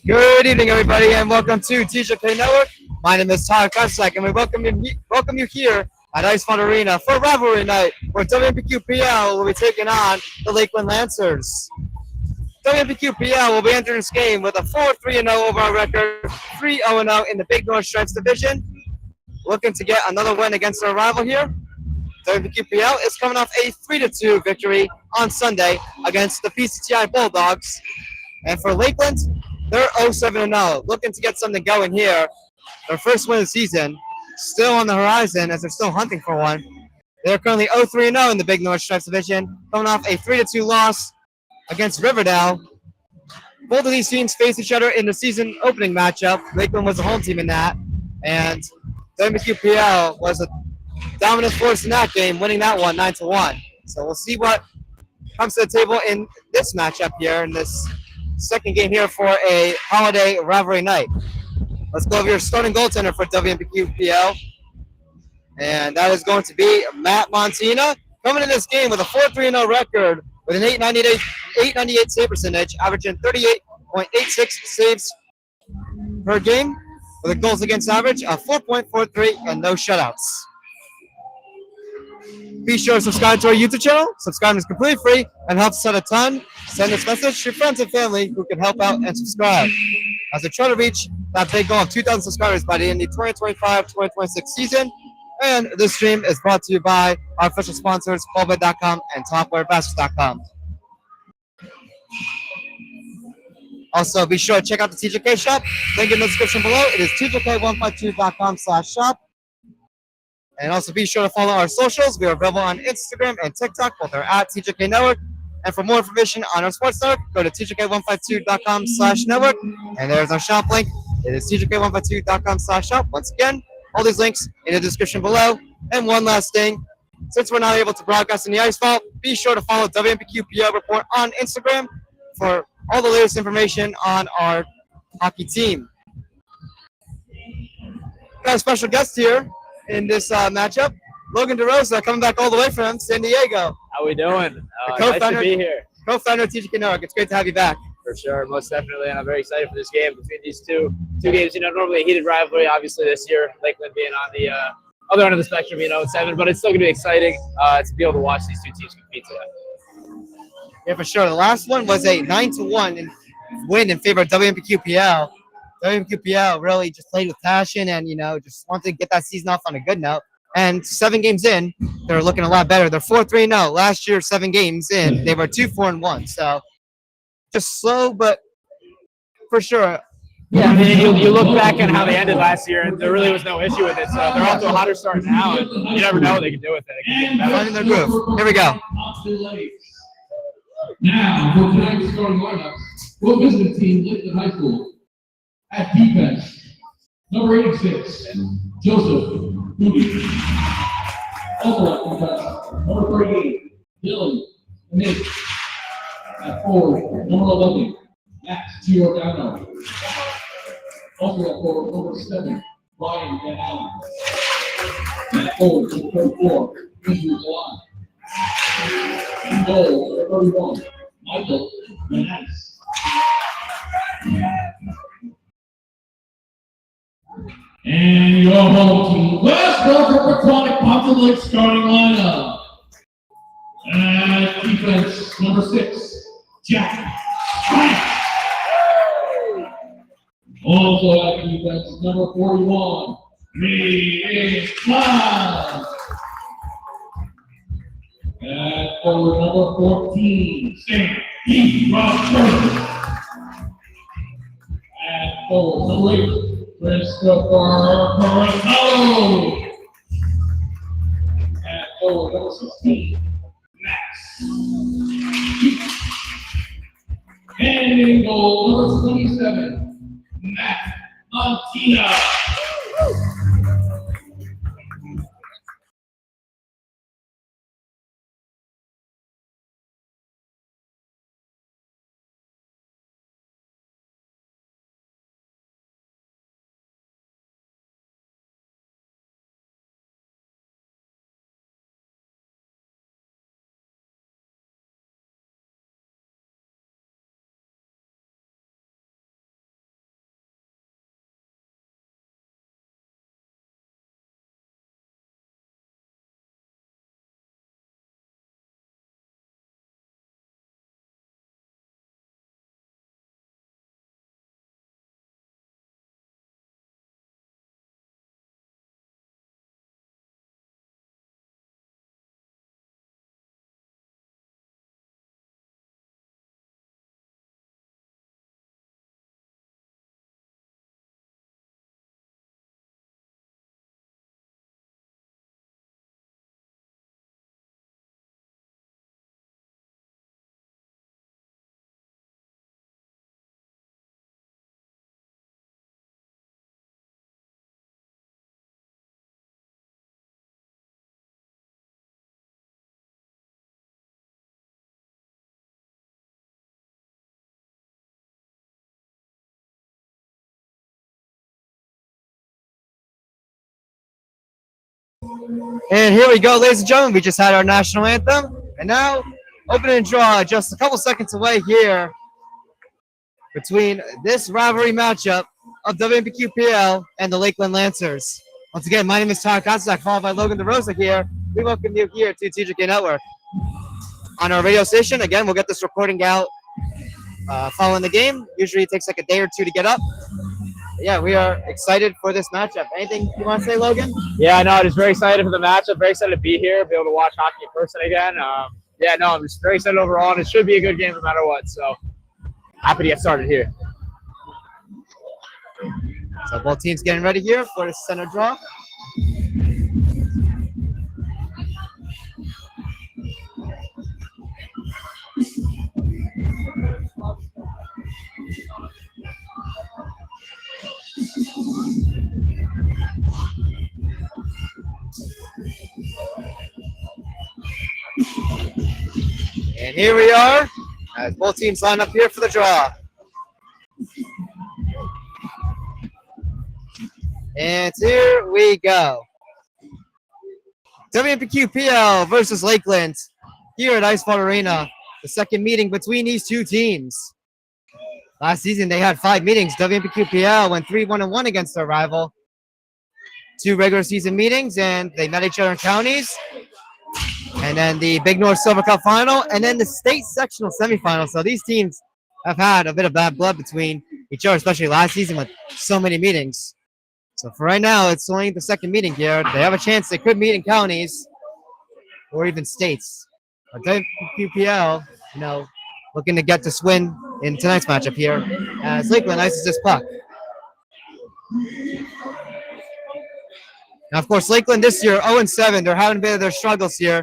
Good evening, everybody, and welcome to TJK Network. My name is Todd Kosak, and we welcome you here at Ice Fund Arena for rivalry night, where WMPQPL will be taking on the Lakeland Lancers. WMPQPL will be entering this game with a 4-3-0 overall record, 3-0-0 in the Big North Stripes division, looking to get another win against their rival here. WMPQPL is coming off a 3-2 victory on Sunday against the PCTI Bulldogs. And for Lakeland, they're 0-7-0, looking to get something going here. Their first win of the season, still on the horizon as they're still hunting for one. They're currently 0-3-0 in the Big North Stripes division, coming off a 3-2 loss against Riverdale. Both of these teams faced each other in the season opening matchup. Lakeland was the home team in that, and WMQPL was a dominant force in that game, winning that one 9-1. So we'll see what comes to the table in this matchup here, in this second game here for a holiday rivalry night. Let's go over your starting goaltender for WMPQPL, and that is going to be Matt Montina, coming in this game with a 4-3-0 record with an 898 save percentage, averaging 38.86 saves per game, with a goals against average of 4.43 and no shutouts. Be sure to subscribe to our YouTube channel. Subscribing is completely free and helps us out a ton. Send this message to your friends and family who can help out and subscribe, as we try to reach that big goal of 2,000 subscribers by the end of the 2025-2026 season. And this stream is brought to you by our official sponsors, Ballbet.com and TopWareBaskets.com. Also, be sure to check out the TJK shop. Link in the description below. It is TJK152.com/shop. And also be sure to follow our socials. We are available on Instagram and TikTok. Both are at TJK Network. And for more information on our sports network, go to TJK152.com/network. And there's our shop link. It is TJK152.com/shop. Once again, all these links in the description below. And one last thing, since we're not able to broadcast in the Ice Vault, be sure to follow WMPQPL Report on Instagram for all the latest information on our hockey team. Got a special guest here in this matchup, Logan DeRosa, coming back all the way from San Diego. How we doing? Nice to be here. Co-founder of TJK Network. It's great to have you back. For sure, most definitely, and I'm very excited for this game between these two games. Normally a heated rivalry, obviously this year, Lakeland being on the other end of the spectrum, 7, but it's still going to be exciting to be able to watch these two teams compete today. Yeah, for sure. The last one was a 9-1 win in favor of WMPQPL. WMPQPL really just played with passion and, just wanted to get that season off on a good note. And 7 games in, they're looking a lot better. They're 4-3-0. Last year, 7 games in, they were 2-4-1. So just slow, but for sure. Yeah, I mean, you look back at how they ended last year, and there really was no issue with it. So they're off to a hotter start now, and you never know what they can do with it. Finding their groove. Here we go. Now, for tonight's starting lineups, we'll visit the team Lakeland High School. At defense, number 86, Joseph Booty. Also at defense, number 38, Dylan Nate. At forward, number 11, Max Giordano. Also at forward, number 7, Ryan Van Allen. At forward, number 34, Andrew Gallant. In goal, number 31, Michael Manasseh. And your home team, let's go for Pequannock Populate starting lineup. At defense, number 6, Jack. Also at defense, number 41, Lee Cloud. At forward, number 14, Sam D. Rogers. At forward, number 8, Christopher Coronado. At forward, number 16, Max. And in goal, number 27, Matt Montina. And here we go, ladies and gentlemen. We just had our national anthem. And now, opening draw just a couple seconds away here between this rivalry matchup of WMPQPL and the Lakeland Lancers. Once again, my name is Tyler Kozak, followed by Logan DeRosa here. We welcome you here to TJK Network. On our radio station, again, we'll get this recording out following the game. Usually it takes like a day or two to get up. But yeah, we are excited for this matchup. Anything you want to say, Logan? Yeah, no, just very excited for the matchup. Very excited to be here, be able to watch hockey in person again. I'm just very excited overall, and it should be a good game no matter what. So happy to get started here. So both teams getting ready here for the center draw. And here we are as both teams line up here for the draw. And here we go. WMPQPL versus Lakeland here at Icewater Arena. The second meeting between these two teams. Last season they had 5 meetings. WMPQPL went 3-1-1 against their rival. 2 regular season meetings, and they met each other in counties. And then the Big North Silver Cup final, and then the state sectional semifinal. So these teams have had a bit of bad blood between each other, especially last season with so many meetings. So for right now, it's only the second meeting here. They have a chance they could meet in counties or even states. But WMPQPL, looking to get this win in tonight's matchup here as Lakeland ices this puck. Now, of course, Lakeland this year 0-7. They're having a bit of their struggles here.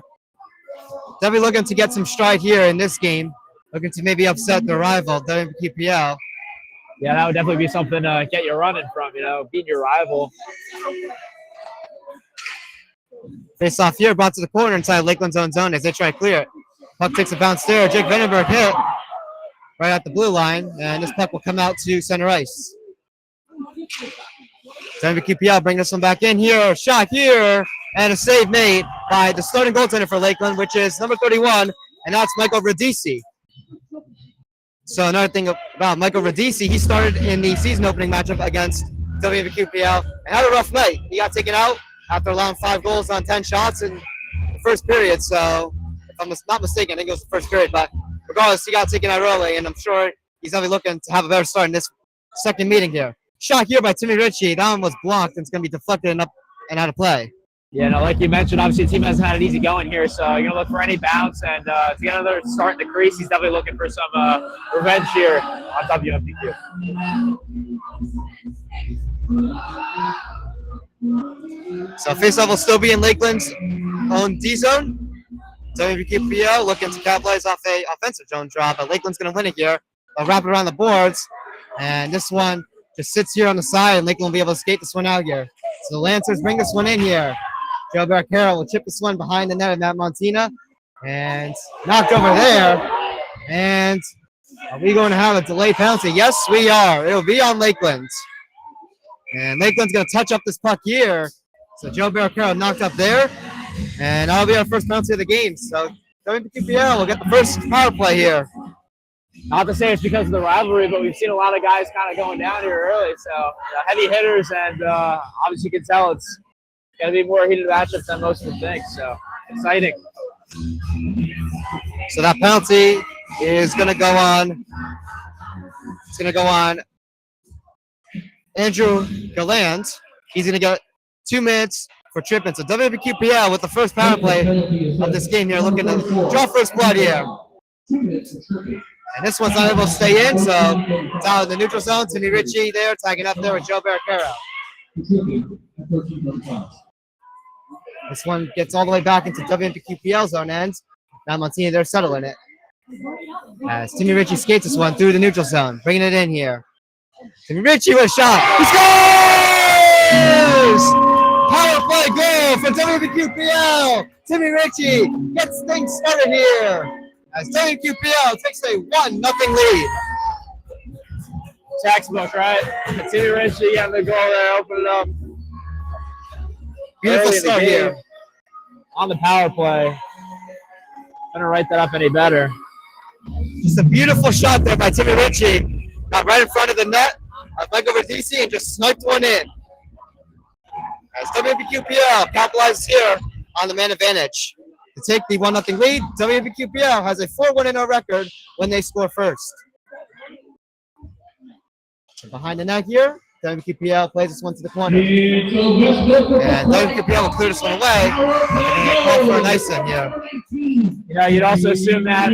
Definitely looking to get some stride here in this game. Looking to maybe upset their rival, WMPQPL. Yeah, that would definitely be something to get you running from, beating your rival. Face off here, brought to the corner inside Lakeland's own zone as they try to clear it. Puck takes a bounce there. Jake Vandenberg hit right at the blue line, and this puck will come out to center ice. WMPQPL bring this one back in here. Shot here, and a save made by the starting goaltender for Lakeland, which is number 31, and that's Michael Radici. So another thing about Michael Radici, he started in the season opening matchup against WMPQPL and had a rough night. He got taken out after allowing 5 goals on 10 shots in the first period. So if I'm not mistaken, I think it was the first period. But regardless, he got taken out early, and I'm sure he's going to be looking to have a better start in this second meeting here. Shot here by Timmy Ritchie. That one was blocked, and it's going to be deflected and up and out of play. Yeah, like you mentioned, obviously the team hasn't had it easy going here, so you're going to look for any bounce, and to get another start in the crease, he's definitely looking for some revenge here on WMPQ. So faceoff will still be in Lakeland's own D zone. WMPQPL looking to capitalize off a offensive zone draw, but Lakeland's going to win it here. They'll wrap it around the boards, and this one just sits here on the side, and Lakeland will be able to skate this one out here. So the Lancers bring this one in here. Joe Barricaro will chip this one behind the net of Matt Montina, and knocked over there. And are we going to have a delay penalty? Yes, we are. It'll be on Lakeland. And Lakeland's going to touch up this puck here. So Joe Barricaro knocked up there, and that'll be our first penalty of the game. So WMPQPL will get the first power play here. Not to say it's because of the rivalry, but we've seen a lot of guys kind of going down here early. So heavy hitters, and obviously you can tell it's going to be more heated matchups than most would think. So exciting. So that penalty is going to go on. It's going to go on Andrew Galland. He's going to get 2 minutes for tripping. So WMPQPL with the first power play of this game here, looking to draw first blood here. And this one's not able to stay in, so it's out in the neutral zone. Timmy Ritchie there, tagging up there with Joe Barricaro. This one gets all the way back into WMPQPL zone end. Now Montina, they're settling it. As Timmy Ritchie skates this one through the neutral zone, bringing it in here. Timmy Ritchie with a shot. He scores! Power play goal for WMPQPL. Timmy Ritchie gets things started here as WMPQPL takes a 1-0 lead. Textbook, right? Timmy Ritchie getting the goal there, open it up. Beautiful early in the start game here. on the power play. Gonna write that up any better. Just a beautiful shot there by Timmy Ritchie. Got right in front of the net. Michael Verdisi and just sniped one in. As WMPQPL capitalizes here on the man advantage. To take the 1-0 lead, WMPQPL has a 4-1-0 record when they score first. And behind the net here, WMPQPL plays this one to the corner. And WMPQPL will clear this one away. And they call for a nice one here. You know, you'd also assume that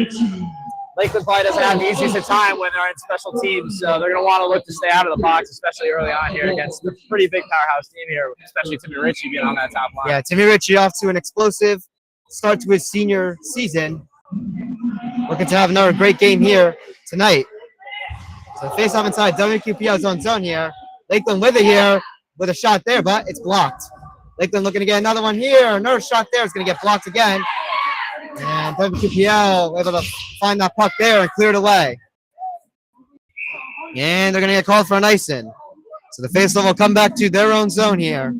Lakeland probably doesn't have the easiest of time when they're in special teams, so they're going to want to look to stay out of the box, especially early on here against a pretty big powerhouse team here, especially Timmy Ritchie being on that top line. Yeah, Timmy Ritchie off to an explosive start to his senior season. Looking to have another great game here tonight. So face off inside WQPL's own zone here. Lakeland with it here with a shot there, but it's blocked. Lakeland looking to get another one here. Another shot there is going to get blocked again. And WQPL able to find that puck there and clear it away. And they're going to get called for an icing. So the faceoff will come back to their own zone here.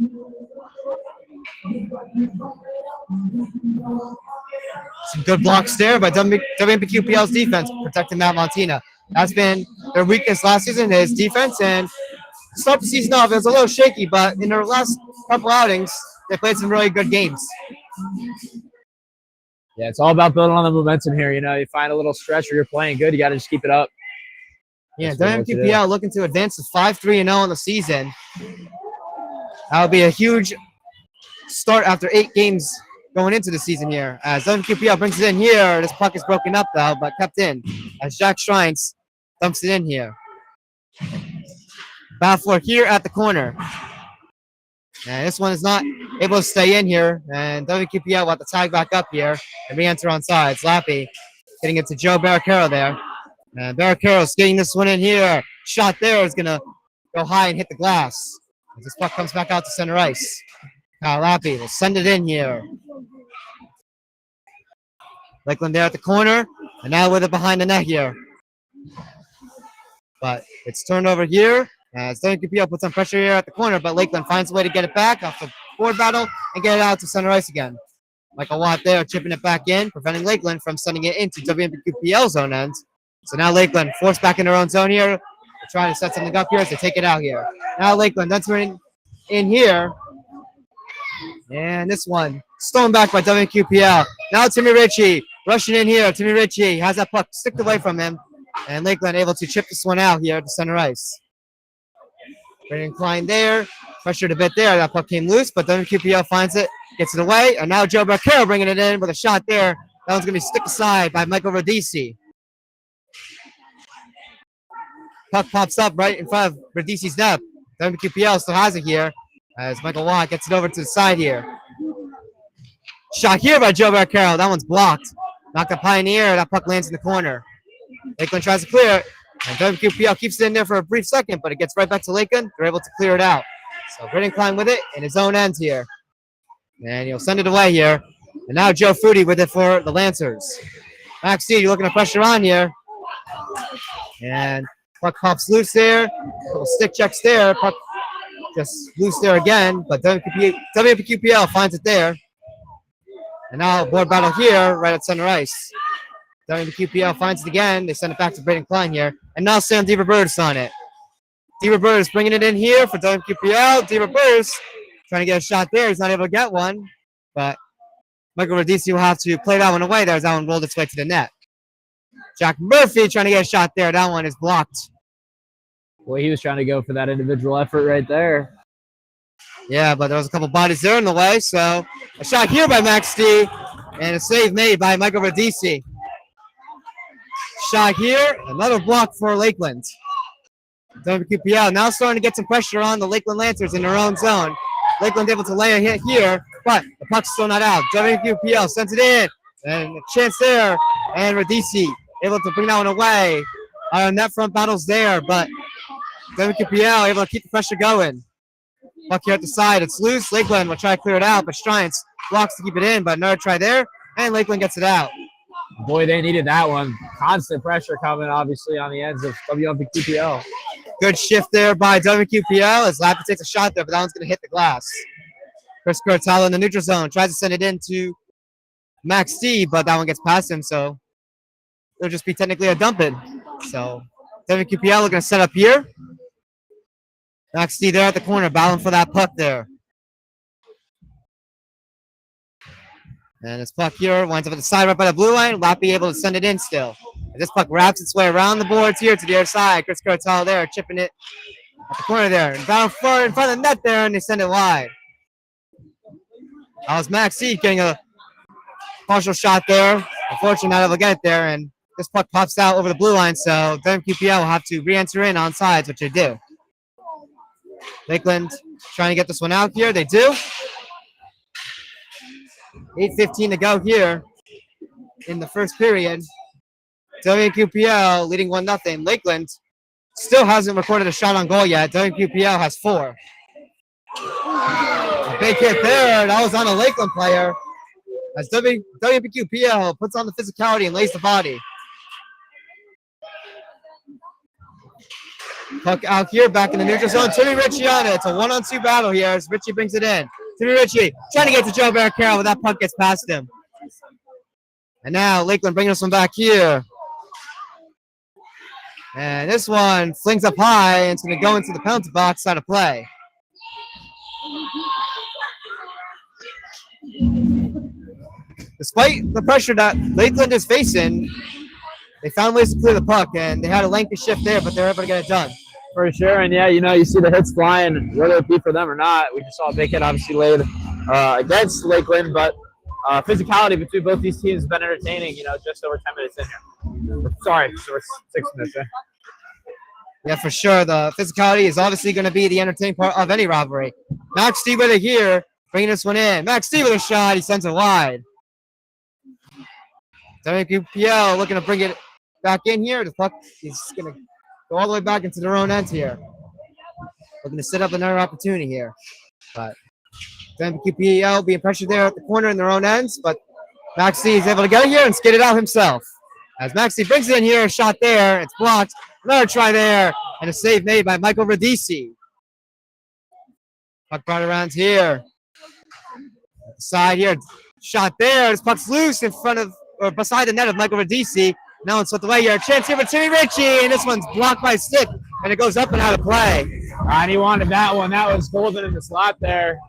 Some good blocks there by WMPQPL's defense protecting Matt Montina. That's been their weakness last season, his defense. And to start the season off, it was a little shaky, but in their last couple outings, they played some really good games. Yeah, it's all about building on the momentum here. You know, you find a little stretch where you're playing good, you got to just keep it up. Yeah, WMQPL looking to advance to 5-3-0 in the season. That'll be a huge start after 8 games going into the season here. As WMQPL brings it in here, this puck is broken up though, but kept in. As Jack Shrines dumps it in here. Battle here at the corner. And this one is not able to stay in here. And WQPL will have to tag back up here and re-enter on sides. Lappy getting it to Joe Barricaro there. And Barricaro's getting this one in here. Shot there is going to go high and hit the glass. As this puck comes back out to center ice. Kyle Lappy will send it in here. Lakeland there at the corner. And now with it behind the net here. But it's turned over here. As WQPL puts some pressure here at the corner, but Lakeland finds a way to get it back off the board battle and get it out to center ice again. Michael Watt there chipping it back in, preventing Lakeland from sending it into WMPQPL's own end. So now Lakeland forced back in their own zone here. They're trying to set something up here as they take it out here. Now Lakeland entering in here. And this one stolen back by WQPL. Now Timmy Ritchie rushing in here. Timmy Ritchie has that puck sticked away from him. And Lakeland able to chip this one out here to center ice. Brandon Klein there, pressured a bit there. That puck came loose, but WQPL finds it, gets it away, and now Joe Barcaro bringing it in with a shot there. That one's going to be stick aside by Michael Rodisi. Puck pops up right in front of Rodisi's net. WQPL still has it here as Michael Watt gets it over to the side here. Shot here by Joe Barcaro. That one's blocked. Knocked the Pioneer. That puck lands in the corner. Lakeland tries to clear it. And WQPL keeps it in there for a brief second, but it gets right back to Lakeland. They're able to clear it out. So Brendan Klein with it in his own end here. And he'll send it away here. And now Joe Foodie with it for the Lancers. Max D, you're looking to pressure on here. And puck pops loose there. Little stick checks there. Puck just loose there again. But WPQPL finds it there. And now board battle here right at center ice. WQPL finds it again. They send it back to Braden Klein here. And now Sam DeRobertis on it. DeRobertis bringing it in here for WQPL. DeRobertis trying to get a shot there. He's not able to get one. But Michael Rodisi will have to play that one away. There's that one rolled its way to the net. Jack Murphy trying to get a shot there. That one is blocked. Boy, he was trying to go for that individual effort right there. Yeah, but there was a couple bodies there in the way. So a shot here by Max D. And a save made by Michael Rodisi. Shot here, another block for Lakeland. WQPL now starting to get some pressure on the Lakeland Lancers in their own zone. Lakeland able to lay a hit here, but the puck's still not out. WQPL sends it in, and a chance there, and Rodisi able to bring that one away. Net front battles there, but WQPL able to keep the pressure going. Puck here at the side, it's loose. Lakeland will try to clear it out, but Strines blocks to keep it in, but another try there, and Lakeland gets it out. Boy, they needed that one. Constant pressure coming, obviously, on the ends of WMPQPL. Good shift there by WQPL as Lappy takes a shot there, but that one's going to hit the glass. Chris Kurtala in the neutral zone. Tries to send it into Max D, but that one gets past him, so it'll just be technically a dump in. So WMPQPL looking to set up here. Max D there at the corner, battling for that puck there. And this puck here winds up at the side right by the blue line. Lappy able to send it in still. And this puck wraps its way around the boards here to the other side. Chris Kurtala there, chipping it at the corner there. And down far in front of the net there, and they send it wide. That was Max D getting a partial shot there. Unfortunately, not able to get it there. And this puck pops out over the blue line, so WMPQPL will have to re-enter in on sides, which they do. Lakeland trying to get this one out here. They do. 8:15 to go here in the first period. WMPQPL leading 1-0. Lakeland still hasn't recorded a shot on goal yet. WMPQPL has 4. A big hit there. That was on a Lakeland player. As WMPQPL puts on the physicality and lays the body. Puck out here, back in the neutral zone. Timmy Ritchie on it. It's a 1-on-2 battle here as Ritchie brings it in. Timmy Ritchie trying to get to Joe Barricaro, but that puck gets past him. And now Lakeland bringing this one back here. And this one flings up high, and it's going to go into the penalty box out of play. Despite the pressure that Lakeland is facing, they found ways to clear the puck, and they had a lengthy shift there, but they were able to get it done. For sure, and yeah, you know, you see the hits flying, whether it be for them or not. We just saw a big hit obviously laid against Lakeland, but physicality between both these teams has been entertaining, you know, just over 10 minutes in here. Sorry, so it's 6 minutes in. Yeah, for sure. The physicality is obviously going to be the entertaining part of any rivalry. Max D with it here, bringing this one in. Max D with a shot, he sends it wide. WMPQPL looking to bring it back in here. The puck is going to go all the way back into their own end here. Looking to set up another opportunity here. But WMPQPL being pressured there at the corner in their own ends. But Max D is able to get it here and skate it out himself. As Max D brings it in here, a shot there. It's blocked. Another try there. And a save made by Michael Radici. Puck brought around here. Side here. Shot there. This puck's loose in front of, or beside the net of Michael Radici. Now it's swept away here. Chance here for Timmy Ritchie, and this one's blocked by stick, and it goes up and out of play. And he wanted that one. That was golden in the slot there,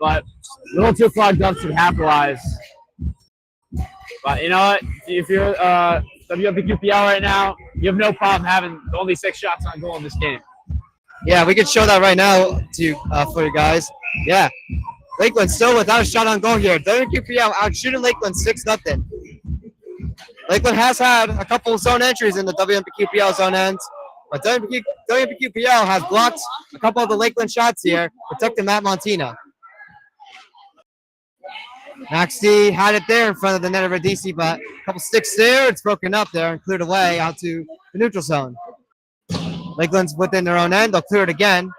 but a little too clogged up to capitalize. But you know what? If you're WMPQPL right now, you have no problem having only 6 shots on goal in this game. Yeah, we could show that right now to for you guys. Yeah, Lakeland still without a shot on goal here. WMPQPL out shooting Lakeland 6-0. Lakeland has had a couple of zone entries in the WMPQPL zone ends, but WMPQPL has blocked a couple of the Lakeland shots here, protecting Matt Montina. Max D had it there in front of the net of Radici, but a couple sticks there. It's broken up there and cleared away out to the neutral zone. Lakeland's within their own end. They'll clear it again.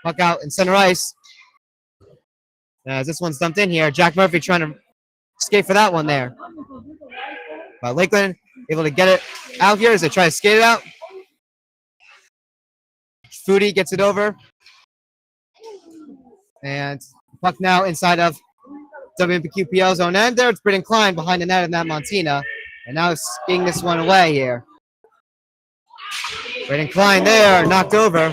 Puck out in center ice. As this one's dumped in here, Jack Murphy trying to skate for that one there. But Lakeland able to get it out here as they try to skate it out. Foodie gets it over. And puck now inside of WMPQPL's own end there. It's Britton Klein behind the net of Matt Montina. And now skiing this one away here. Britton Klein there, knocked over.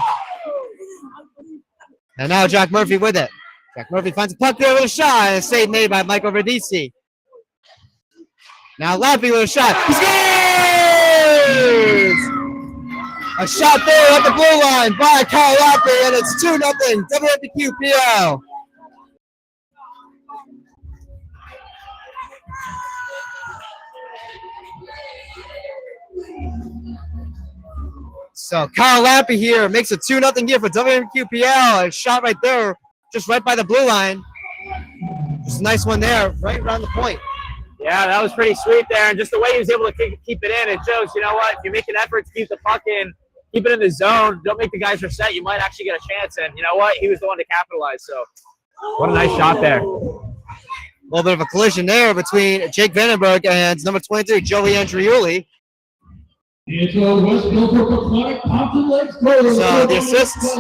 And now Jack Murphy with it. Jack Murphy finds a puck there with a shot. And a save made by Michael Radici. Now Lappy with a shot. He scores! A shot there at the blue line by Kyle Lappy, and it's 2-0 WMPQPL. So Kyle Lappy here makes a 2-0 here for WMPQPL. A shot right there, just right by the blue line. Just a nice one there, right around the point. Yeah, that was pretty sweet there. And just the way he was able to keep it in, it shows, you know what, if you make an effort to keep the puck in, keep it in the zone, don't make the guys reset, you might actually get a chance. And you know what? He was the one to capitalize. So what a nice shot there. A little bit of a collision there between Jake Vandenberg and number 23, Joey Andriuli. Into West Milford Pequannock, Compton Lakes. So the assists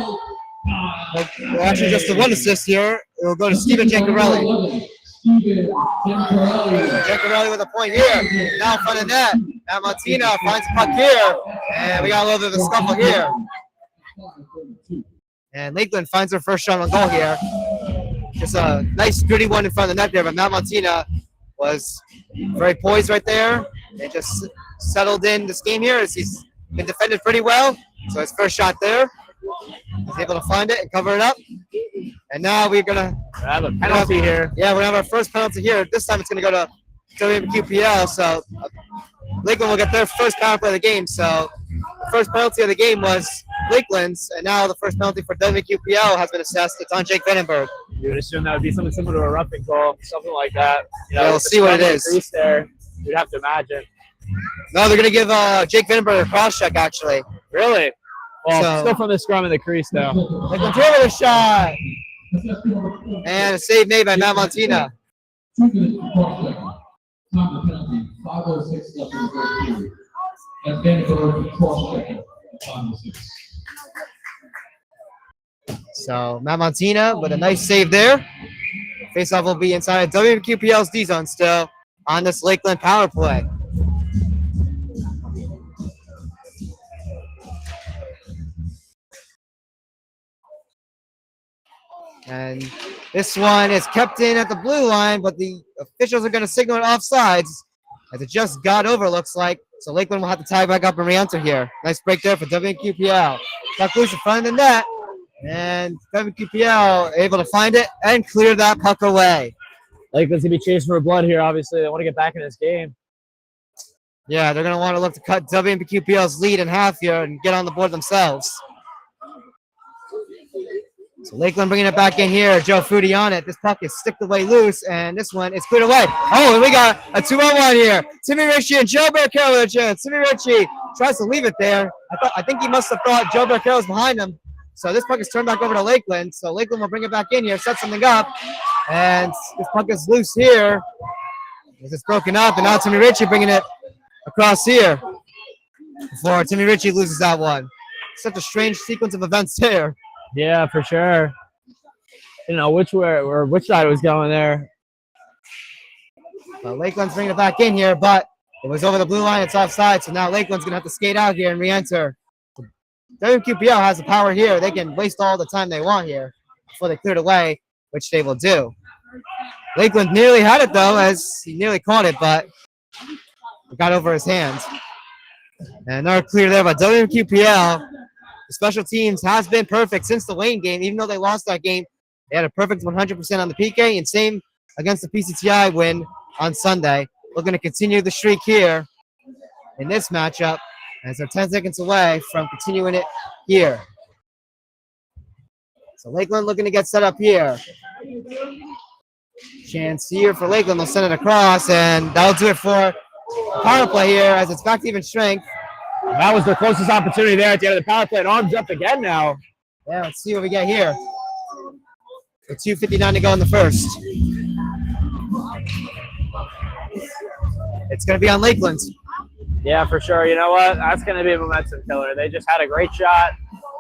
Well, actually, just the one assist here. It will go to Steven Giancarelli. Giancarelli with a point here. Now in front of net. Now Martina finds the puck here. And we got a little bit of a scuffle here. And Lakeland finds their first shot on goal here. Just a nice, gritty one in front of the net there. But Matt Martina was very poised right there. And just settled in this game here as he's been defended pretty well. So his first shot there. He's able to find it and cover it up. And now we're going to have a penalty here. Yeah, we're going to have our first penalty here. This time it's going to go to WMPQPL. So Lakeland will get their first power play of the game. So the first penalty of the game was Lakeland's. And now the first penalty for WMPQPL has been assessed. It's on Jake Vandenberg. You would assume that would be something similar to a roughing goal, something like that. You know, yeah, we'll see what it is. There, you'd have to imagine. No, they're going to give Jake Vandenberg a cross check, actually. Really? Well, still from the scrum in the crease, though. Lakeland here with a shot. And a save made by Matt Martina. 2 minutes for cross-check. Time of penalty, 5:06 left in the first period. And Vandenberg cross-checking, 5:06. So Matt Martina with a nice save there. Faceoff will be inside WQPL's D zone still on this Lakeland power play. And this one is kept in at the blue line, but the officials are going to signal it offsides as it just got over, looks like. So Lakeland will have to tie back up and re-enter here. Nice break there for WQPL. Puck loose in front of the net. And WQPL able to find it and clear that puck away. Lakeland's going to be chasing for blood here, obviously. They want to get back in this game. Yeah, they're going to want to look to cut WMPQPL's lead in half here and get on the board themselves. So Lakeland bringing it back in here. Joe Foodie on it. This puck is sticked away loose, and this one is cleared away. Oh, and we got a 2-on-1 here. Timmy Ritchie and Joe Barcaro with a chance. Timmy Ritchie tries to leave it there. I think he must have thought Joe Barcaro was behind him. So this puck is turned back over to Lakeland. So Lakeland will bring it back in here, set something up, and this puck is loose here. It's broken up, and now Timmy Ritchie bringing it across here before Timmy Ritchie loses that one. Such a strange sequence of events there. Yeah, for sure. You know which way or which side it was going there. Well, Lakeland's bringing it back in here, but it was over the blue line. It's offside, so now Lakeland's gonna have to skate out here and re-enter. WQPL has the power here. They can waste all the time they want here before they clear it away, which they will do. Lakeland nearly had it though, as he nearly caught it, but it got over his hand. And another clear there by WQPL. The special teams has been perfect since the Wayne game. Even though they lost that game, they had a perfect 100% on the PK, and same against the PCTI win on Sunday. We're going to continue the streak here in this matchup, as they're 10 seconds away from continuing it here. So Lakeland looking to get set up here. Chance here for Lakeland. They'll send it across, and that'll do it for the power play here, as it's back to even strength. That was their closest opportunity there at the end of the power play. And arms up again now. Yeah, let's see what we get here. With 2:59 to go in the first. It's going to be on Lakeland. Yeah, for sure. You know what? That's going to be a momentum killer. They just had a great shot.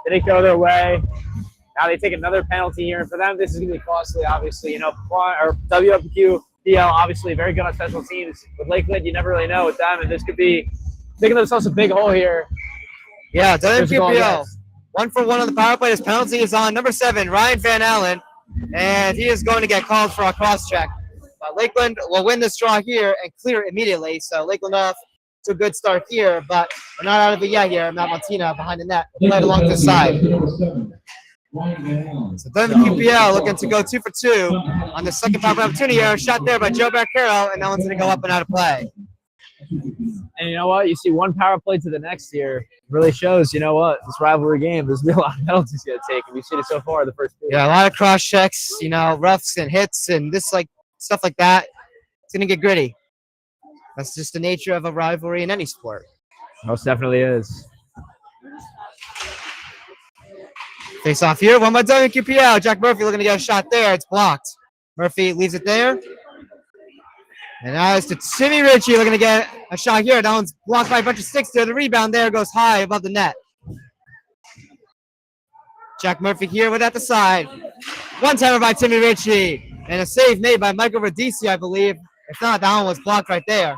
They didn't go their way. Now they take another penalty here. And for them, this is going to be costly, obviously. You know, or WMPQPL, obviously, very good on special teams. With Lakeland, you never really know with them. And this could be digging themselves a big hole here. Yeah, WMPQPL. 1-for-1 on the power play. His penalty is on number 7, Ryan Van Allen. And he is going to get called for a cross check. But Lakeland will win this draw here and clear it immediately. So Lakeland off to a good start here, but we're not out of it yet here. Matt Martina behind the net, played along this side. So WQPL looking to go 2 for 2 on the second power play opportunity here. Shot there by Joe Barcaro, and that one's going to go up and out of play. And you know what? You see one power play to the next here. Really shows, you know what? This rivalry game, there's a lot of penalties going to take. And we've seen it so far the first two. Yeah, a lot of cross checks, you know, roughs and hits and this, like, stuff like that. It's going to get gritty. That's just the nature of a rivalry in any sport. Most definitely is. Face off here. One by WQPL. Jack Murphy looking to get a shot there. It's blocked. Murphy leaves it there. And now it's to Timmy Ritchie looking to get a shot here. That one's blocked by a bunch of sticks there. The rebound there goes high above the net. Jack Murphy here with at the side. One timer by Timmy Ritchie. And a save made by Michael Radici, I believe. If not, that one was blocked right there.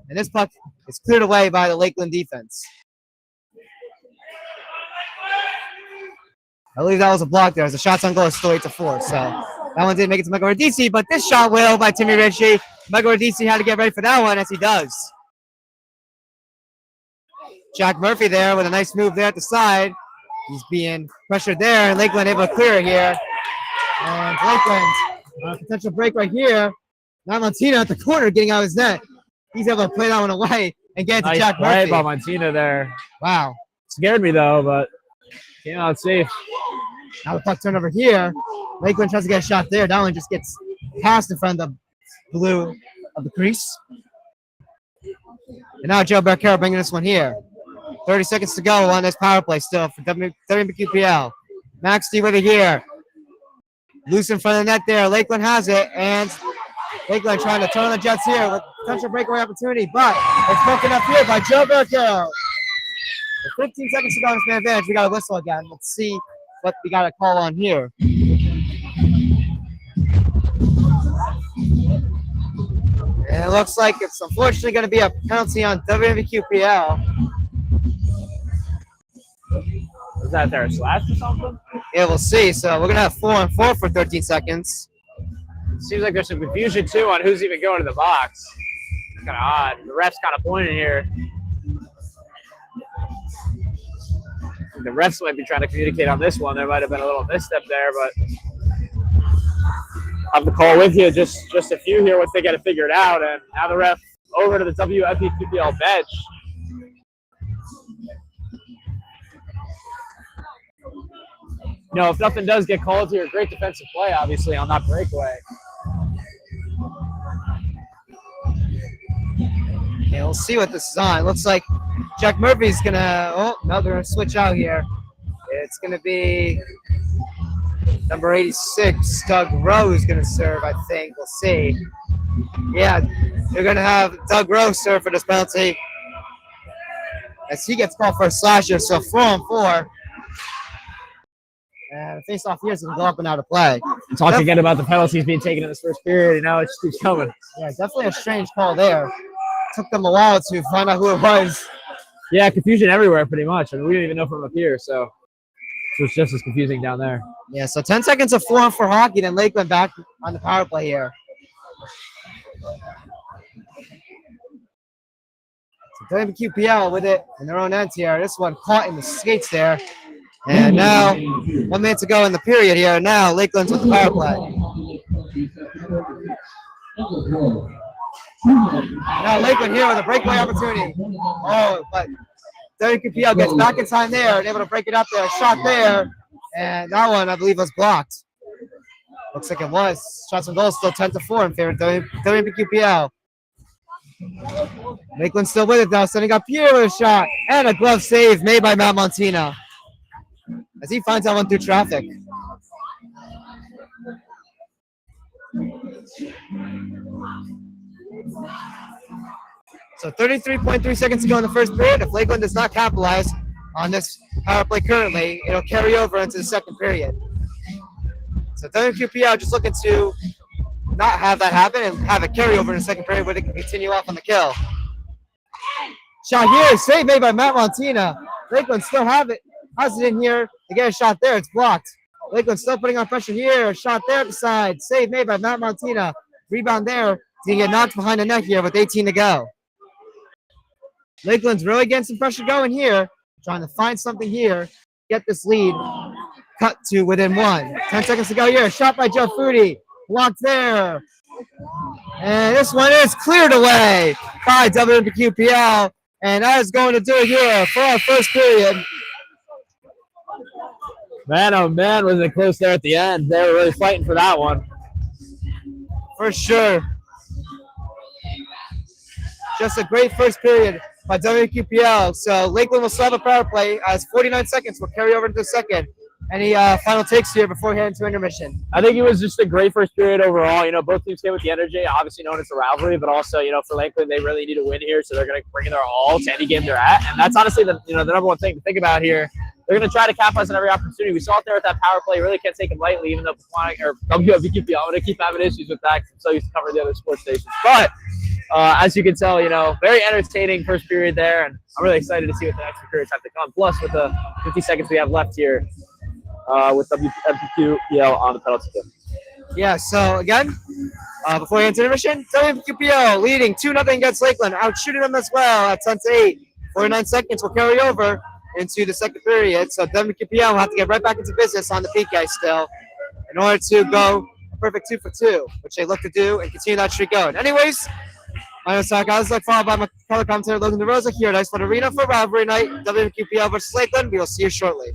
And this puck is cleared away by the Lakeland defense. I believe that was a block there as the shots on goal is still 8-4. So that one didn't make it to Michael Radici, but this shot will by Timmy Ritchie. Michael Radici had to get ready for that one, as he does. Jack Murphy there with a nice move there at the side. He's being pressured there, and Lakeland able to clear it here. And Lakeland, potential break right here. Now Montina at the corner getting out of his net. He's able to play that one away and get it to Nice Jack play Murphy. by Montina there. Wow. Scared me though, but came out safe. Now the puck turnover here. Lakeland tries to get a shot there. That one just gets passed in front of the blue of the crease. And now Joe Barquero bringing this one here. 30 seconds to go on this power play still for WMPQPL. Max D with it here. Loose in front of the net there. Lakeland has it, and Lakeland trying to turn on the Jets here with potential breakaway opportunity, but it's broken up here by Joe Barquero. With 15 seconds to go on this man advantage, we got a whistle again. Let's see what we got a call on here. And it looks like it's unfortunately going to be a penalty on WMPQPL. Is that there a slash or something? Yeah, we'll see. So we're going to have 4-on-4 for 13 seconds. Seems like there's some confusion too on who's even going to the box. Kind of odd. The ref's kind of pointing here. The refs might be trying to communicate on this one. There might have been a little misstep there, but I have the call with you. Just a few here once they got to figure it out. And now the ref over to the WMPQPL bench. You know, if nothing does get called here, great defensive play, obviously, on that breakaway. Okay, we'll see what this is on. It looks like Jack Murphy's going to – oh, no, they're going to switch out here. It's going to be number 86, Doug Rose, going to serve, I think. We'll see. Yeah, they're going to have Doug Rose serve for this penalty as he gets called for a slasher, so 4-on-4. And the face-off here is going to go up and out of play. Talk again about the penalties being taken in this first period, and now it just keeps coming. Yeah, definitely a strange call there. Took them a while to find out who it was. Yeah, confusion everywhere pretty much. I mean, we didn't even know from up here, so it's just as confusing down there. Yeah, so 10 seconds of 4-on-4 hockey, then Lakeland back on the power play here. So WMPQPL with it in their own ends here. This one caught in the skates there. And now, 1 minute to go in the period here. Now, Lakeland's with the power play. Now, Lakeland here with a breakaway opportunity. Oh, but WMPQPL gets back in time there and able to break it up there. Shot there. And that one, I believe, was blocked. Looks like it was. Shots and goals still 10-4 in favor of WMPQPL. Lakeland still with it though, sending up here with a shot. And a glove save made by Matt Montina as he finds that one through traffic. So 33.3 seconds to go in the first period. If Lakeland does not capitalize on this power play currently, it'll carry over into the second period. So WMPQPL just looking to not have that happen and have it carry over in the second period where they can continue off on the kill. Shot here, save made by Matt Montina. Lakeland still has it in here. They get a shot there, it's blocked. Lakeland still putting on pressure here. A shot there at the side. Save made by Matt Montina. Rebound there. He's going to get knocked behind the net here with 18 to go. Lakeland's really getting some pressure going here. Trying to find something here. Get this lead cut to within 1. 10 seconds to go here. Shot by Joe Foodie. Blocked there. And this one is cleared away by WMPQPL. And that is going to do it here for our first period. Man, oh man, was it close there at the end. They were really fighting for that one. For sure. Just a great first period by WMPQPL. So Lakeland will still have a power play as 49 seconds will carry over to the second. Any final takes here before we head into intermission? I think it was just a great first period overall. You know, both teams came with the energy. Obviously known as a rivalry, but also, you know, for Lakeland, they really need to win here, so they're going to bring their all to any game they're at. And that's honestly the number one thing to think about here. they're going to try to capitalize on every opportunity. We saw it there with that power play. You really can't take them lightly, even though Pequannock or WMPQPL, I'm going to keep having issues with that because I'm so used to covering the other sports stations. But as you can tell, very entertaining first period there, and I'm really excited to see what the next periods have to come. Plus, with the 50 seconds we have left here with WMPQPL on the penalty kill. Yeah, so again, before we enter intermission, WMPQPL leading 2-0 against Lakeland, out shooting them as well at 10-8. 49 seconds will carry over into the second period, so WMPQPL will have to get right back into business on the PK still in order to go a perfect 2 for 2, which they look to do and continue that streak going. Anyways, my name is Zach. I was followed by my color commentator Logan DeRosa here at Ice Fund Arena for Rivalry Night, WMPQPL versus Lakeland. We will see you shortly.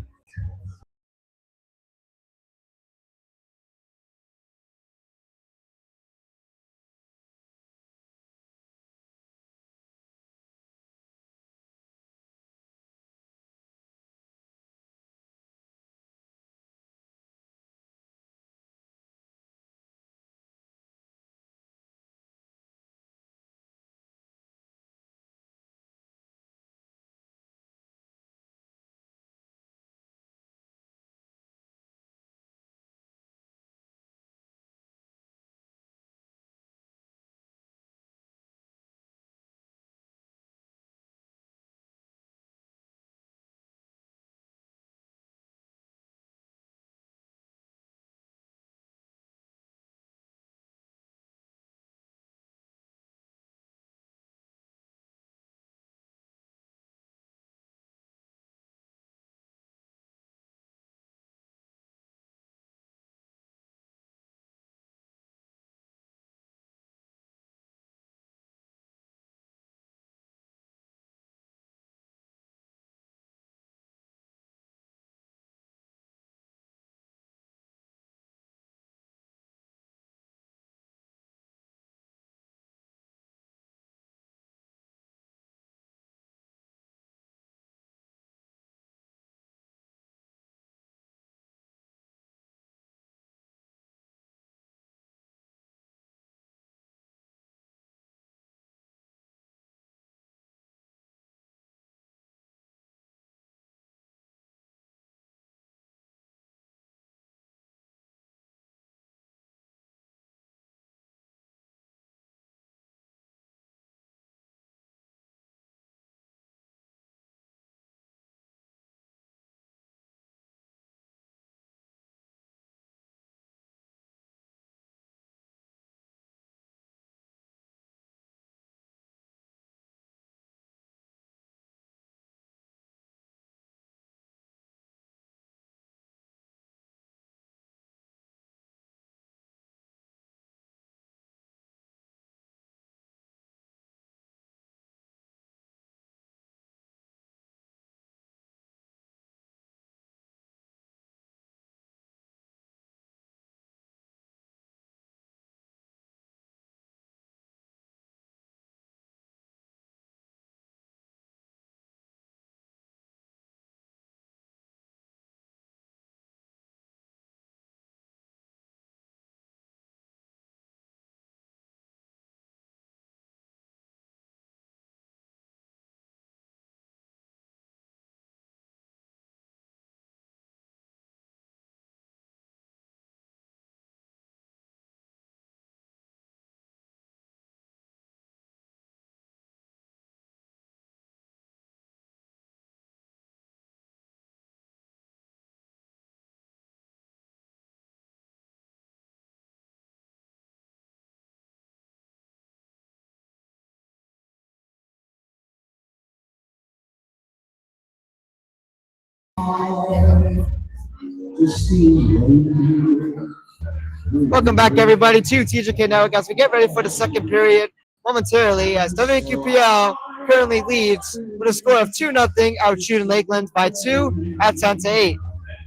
Welcome back, everybody, to TJK Network as we get ready for the second period momentarily as WQPL currently leads with a score of 2-0, out shooting Lakeland by 2 at 10-8.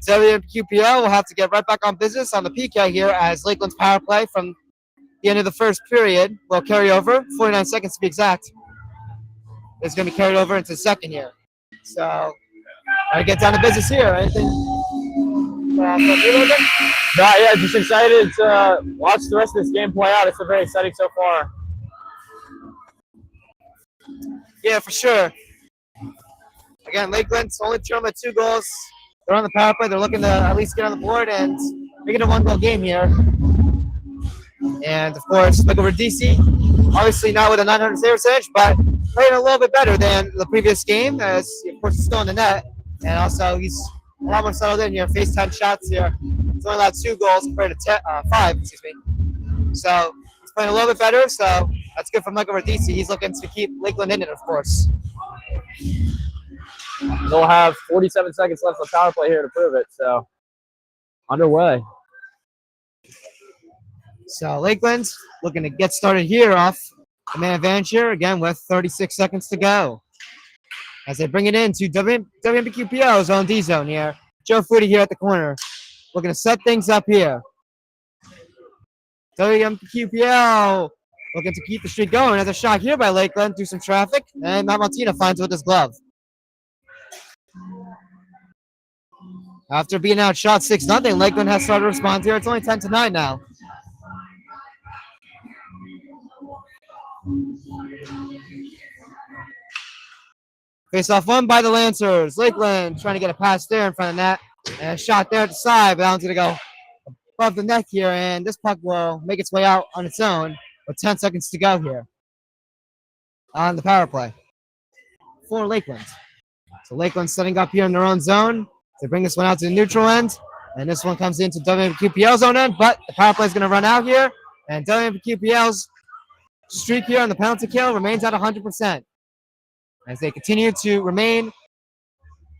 WQPL will have to get right back on business on the PK here as Lakeland's power play from the end of the first period will carry over, 49 seconds to be exact. It's going to be carried over into the second here. So, gotta get down to business here. Anything? Yeah, just excited to watch the rest of this game play out. It's been very exciting so far. Yeah, for sure. Again, Lakeland's only tournament 2 goals they're on the power play. They're looking to at least get on the board and make it a one-goal game here. And of course, look over DC. Obviously not with a 900 save percentage, but playing a little bit better than the previous game, as of course he's still in the net. And also he's a lot more settled in here. Faced 10 shots here. He's only allowed 2 goals compared to 5. Excuse me. So he's playing a little bit better. So that's good for Mike over DC. He's looking to keep Lakeland in it, of course. They'll have 47 seconds left on power play here to prove it. So underway. So Lakeland looking to get started here off the man advantage here again with 36 seconds to go. As they bring it into WMPQPL zone D zone here. Joe Foodie here at the corner. Looking to set things up here. WMPQPL looking to keep the streak going. There's a shot here by Lakeland through some traffic. And Matt Martina finds it with his glove. After being outshot 6-0, Lakeland has started to respond here. It's only 10-9 now. Face-off won by the Lancers. Lakeland trying to get a pass there in front of net. And a shot there at the side, but that one's going to go above the neck here. And this puck will make its way out on its own with 10 seconds to go here on the power play for Lakeland. So Lakeland setting up here in their own zone. They bring this one out to the neutral end. And this one comes into WMQPL zone end, but the power play is going to run out here. And WMQPL's streak here on the penalty kill remains at 100%. As they continue to remain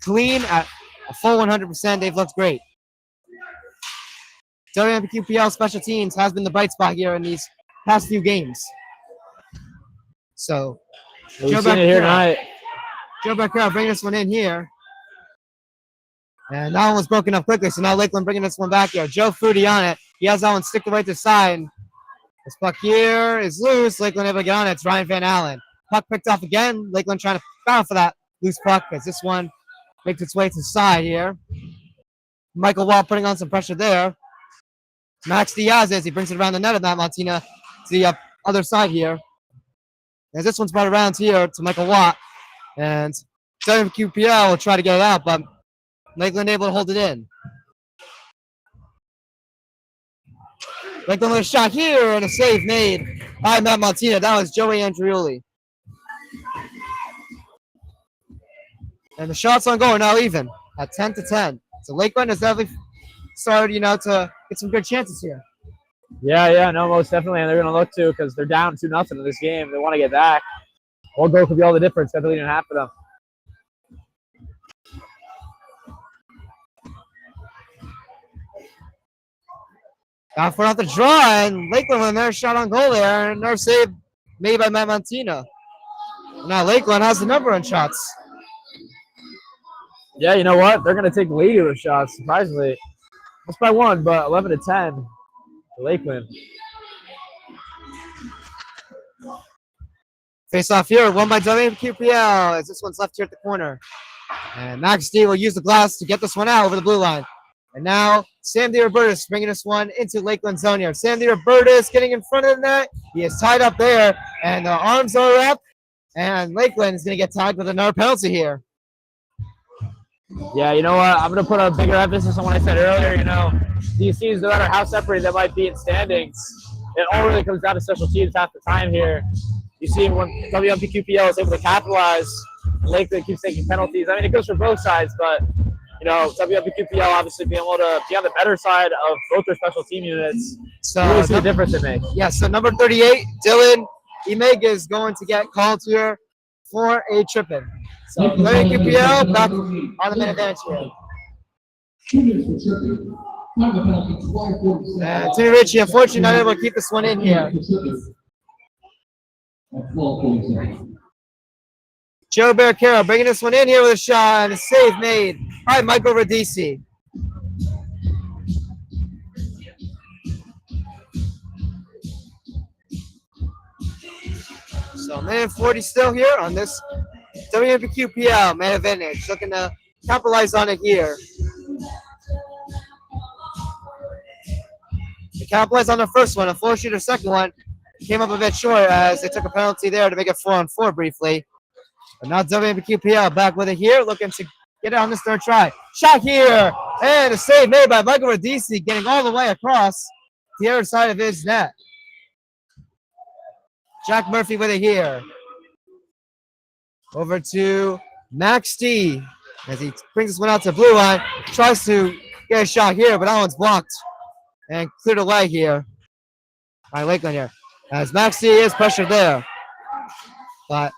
clean at a full 100%, they've looked great. WMPQPL special teams has been the bright spot here in these past few games. So, We've seen it here tonight. Joe Becker bringing this one in here. And that one was broken up quickly, so now Lakeland bringing this one back here. Joe Foodie on it. He has that one stick away to the side. This puck here is loose. Lakeland able to get on it. It's Ryan Van Allen. Puck picked off again. Lakeland trying to battle for that loose puck as this one makes its way to the side here. Michael Wall putting on some pressure there. Max Diaz as he brings it around the net of that Martina to the other side here. As this one's brought around here to Michael Watt. And WQPL will try to get it out, but Lakeland able to hold it in. Lakeland with a shot here and a save made by Matt Martina. That was Joey Andrioli. And the shots on goal are now even at 10-10. So Lakeland has definitely started, to get some good chances here. Yeah, no, most definitely. And they're going to look to because they're down 2-0 in this game. They want to get back. One goal could be all the difference. Got the lead in half of them. Got for out the draw, and Lakeland with their shot on goal there, and another save made by Matt Martina. Now Lakeland has the number on shots. Yeah, you know what? They're going to take the lead with shots, surprisingly. Just by 1, but 11-10 to Lakeland. Face off here, won by WMQPL, as this one's left here at the corner. And Max D will use the glass to get this one out over the blue line. And now Sam DiRobertis bringing this one into Lakeland zone here. Sam DiRobertis getting in front of the net. He is tied up there, and the arms are up. And Lakeland is going to get tied with another penalty here. Yeah, you know what? I'm going to put a bigger emphasis on what I said earlier. These teams, no matter how separated they might be in standings, it all really comes down to special teams half the time here. You see when WMPQPL is able to capitalize, Lakeland keeps taking penalties. I mean, it goes for both sides, but, WMPQPL obviously being able to be on the better side of both their special team units. So you really see the difference it makes. Yeah, so number 38, Dylan Emega is going to get called here for a tripping. So WQPL back on the minute advantage here. 2 minutes for tripping. Time the penalty, 12:47. Timmy Ritchie, unfortunately, not able to keep this one in here. At 12:47. Joe Bearcaro bringing this one in here with a shot and a save made by Michael Radisi. So minute 40 still here on this WMPQPL man advantage. Looking to capitalize on it here. They capitalized on the first one. Unfortunately, the second one came up a bit short as they took a penalty there to make it 4-on-4 briefly. But now WMPQPL back with it here, looking to get it on this third try. Shot here, and a save made by Michael Radici, getting all the way across the other side of his net. Jack Murphy with it here. Over to Max D as he brings this one out to blue line. Tries to get a shot here, but that one's blocked and cleared away here by Lakeland here. As Max D is pressured there. But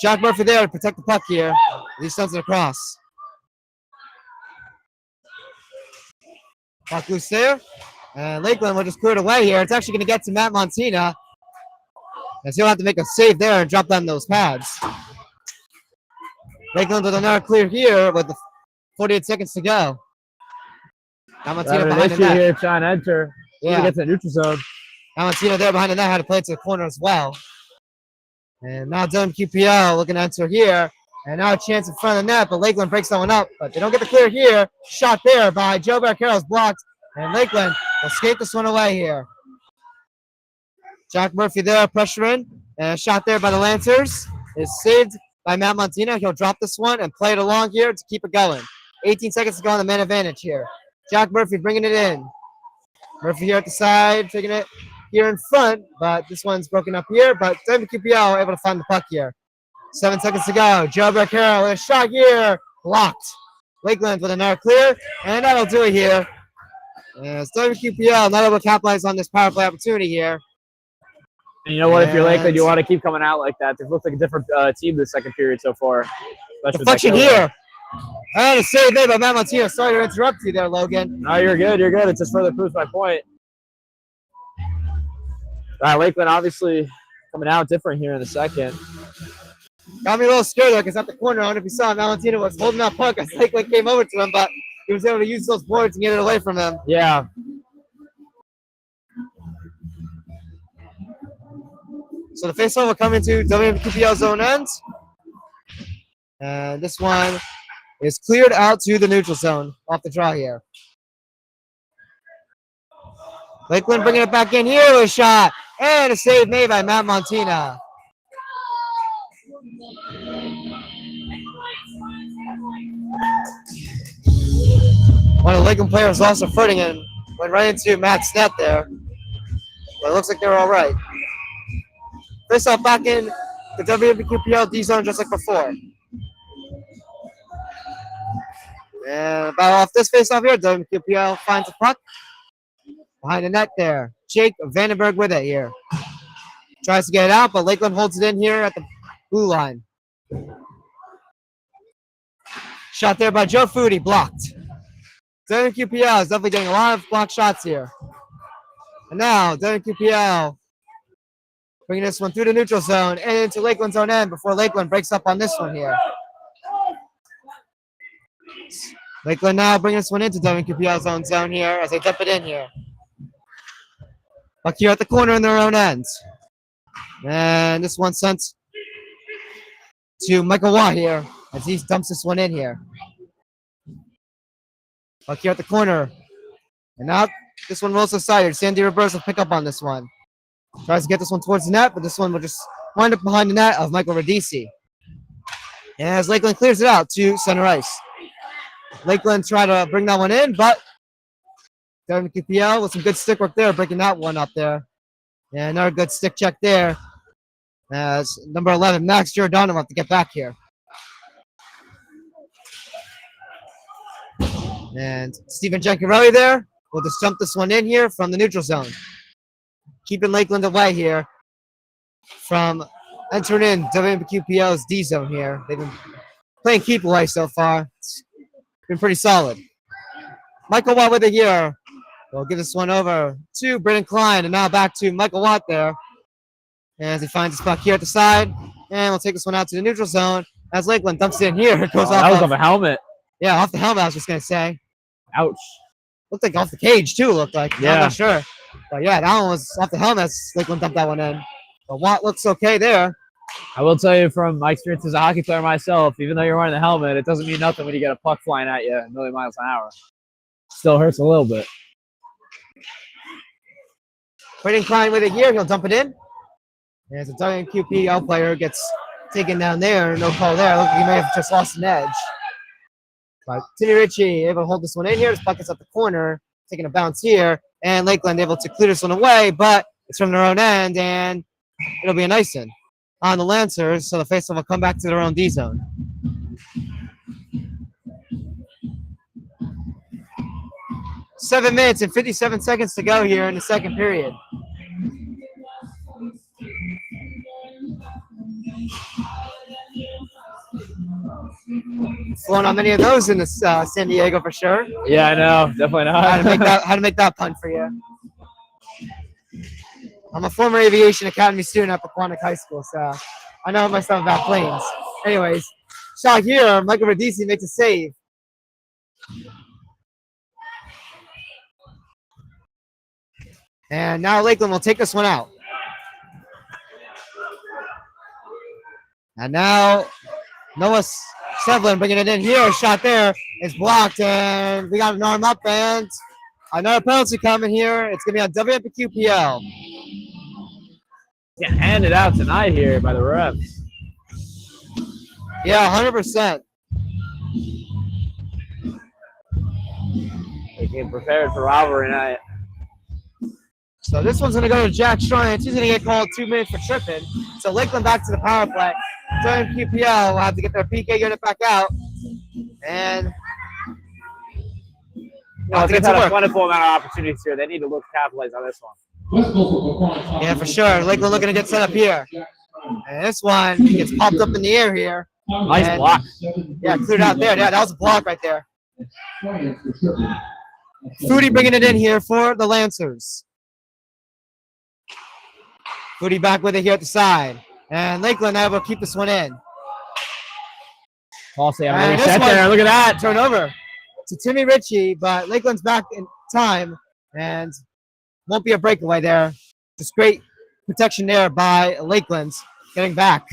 Jack Murphy there to protect the puck here. He sends it across. Puck loose there. And Lakeland will just clear it away here. It's actually going to get to Matt Montina, as he'll have to make a save there and drop down those pads. Lakeland with another clear here with the 48 seconds to go. Matt Montina behind the net. Here trying to enter. Yeah. Get to the neutral zone. Matt Montina there behind the net had to play it to the corner as well. And now WMPQPL looking to enter here. And now a chance in front of the net, but Lakeland breaks that one up. But they don't get the clear here. Shot there by Joe Barcaro's blocked. And Lakeland will skate this one away here. Jack Murphy there pressuring. And a shot there by the Lancers is saved by Matt Montina. He'll drop this one and play it along here to keep it going. 18 seconds to go on the man advantage here. Jack Murphy bringing it in. Murphy here at the side, taking it here in front, but this one's broken up here. But WMPQPL able to find the puck here. 7 seconds to go. Joe Barcaro with a shot here. Blocked. Lakeland with another clear, and that'll do it here. As WMPQPL not able to capitalize on this power play opportunity here. And you know what? If you're Lakeland, you want to keep coming out like that. They've looked like a different team this second period so far. Deflection here. And a save made by Matt Montina. Sorry to interrupt you there, Logan. No, you're good. You're good. It just further proves my point. All right, Lakeland obviously coming out different here in the second. Got me a little scared though, because at the corner, I don't know if you saw, Valentina was holding that puck as Lakeland came over to him, but he was able to use those boards and get it away from him. Yeah. So the faceoff will come into WMPQPL's own end. And this one is cleared out to the neutral zone off the draw here. Lakeland bringing it back in here with a shot. And a save made by Matt Montina. One of the Lakeland players also footing and went right into Matt's net there. But it looks like they're all right. Face off back in the WMPQPL D zone just like before. And about off this face off here, WMPQPL finds a puck behind the net there. Jake Vandenberg with it here. Tries to get it out, but Lakeland holds it in here at the blue line. Shot there by Joe Foodie, blocked. WMPQPL is definitely getting a lot of blocked shots here. And now WMPQPL bringing this one through the neutral zone and into Lakeland's own end before Lakeland breaks up on this one here. Lakeland now bringing this one into WMPQPL's own zone here as they dump it in here. Puck here at the corner in their own end. And this one sent to Michael Watt here as he dumps this one in here. Puck here at the corner. And now this one rolls aside. Sandy Roberts will pick up on this one. Tries to get this one towards the net, but this one will just wind up behind the net of Michael Radici. And as Lakeland clears it out to center ice. Lakeland tried to bring that one in, but WMPQPL with some good stick work there, breaking that one up there. And another good stick check there. As number 11, Max Giordano, will have to get back here. And Stephen Giancarelli there will just jump this one in here from the neutral zone. Keeping Lakeland away here from entering in WMPQPL's D zone here. They've been playing keep away so far. It's been pretty solid. Michael Watt with it here. We'll give this one over to Brendan Klein, and now back to Michael Watt there. As he finds his puck here at the side, and we'll take this one out to the neutral zone as Lakeland dumps it in here. It goes off. That was off a helmet. Yeah, off the helmet, I was just going to say. Ouch. Looked like off the cage, too, looked like. Yeah. I'm not sure. But yeah, that one was off the helmet. Lakeland dumped that one in. But Watt looks okay there. I will tell you from my experience as a hockey player myself, even though you're wearing the helmet, it doesn't mean nothing when you get a puck flying at you a million miles an hour. Still hurts a little bit. Brendan Klein with it here. He'll dump it in. And as a WMQPL player gets taken down there, no call there. Look, he may have just lost an edge. But Timmy Ritchie able to hold this one in here. This puck is at the corner, taking a bounce here. And Lakeland able to clear this one away, but it's from their own end, and it'll be a nice one on the Lancers, so the faceoff will come back to their own D zone. Seven minutes and 57 seconds to go here in the second period. Flown on many of those in this San Diego for sure. Yeah, I know. Definitely not. How to make that punt for you. I'm a former aviation academy student at Pequannock High School, so I know my stuff about planes. Anyways, shot here, Michael Radici makes a save. And now Lakeland will take this one out. And now Noah Sevlin bringing it in here. Shot there is blocked, and we got an arm up, and another penalty coming here. It's going to be on WMPQPL. Getting handed out tonight here by the refs. Yeah, 100%. They came prepared for rivalry night. So this one's going to go to Jack Stryan. He's going to get called 2 minutes for tripping. So Lakeland back to the power play. WMPQPL will have to get their PK unit back out. And They've had a plentiful amount of opportunities here. They need to look to capitalize on this one. Yeah, for sure. Lakeland looking to get set up here. And this one gets popped up in the air here. Nice block. Yeah, cleared out there. Yeah, that was a block right there. Foodie bringing it in here for the Lancers. Foodie back with it here at the side. And Lakeland able to keep this one in. Also, And set there. Look at that. Turnover to Timmy Ritchie, but Lakeland's back in time and won't be a breakaway there. Just great protection there by Lakeland's getting back.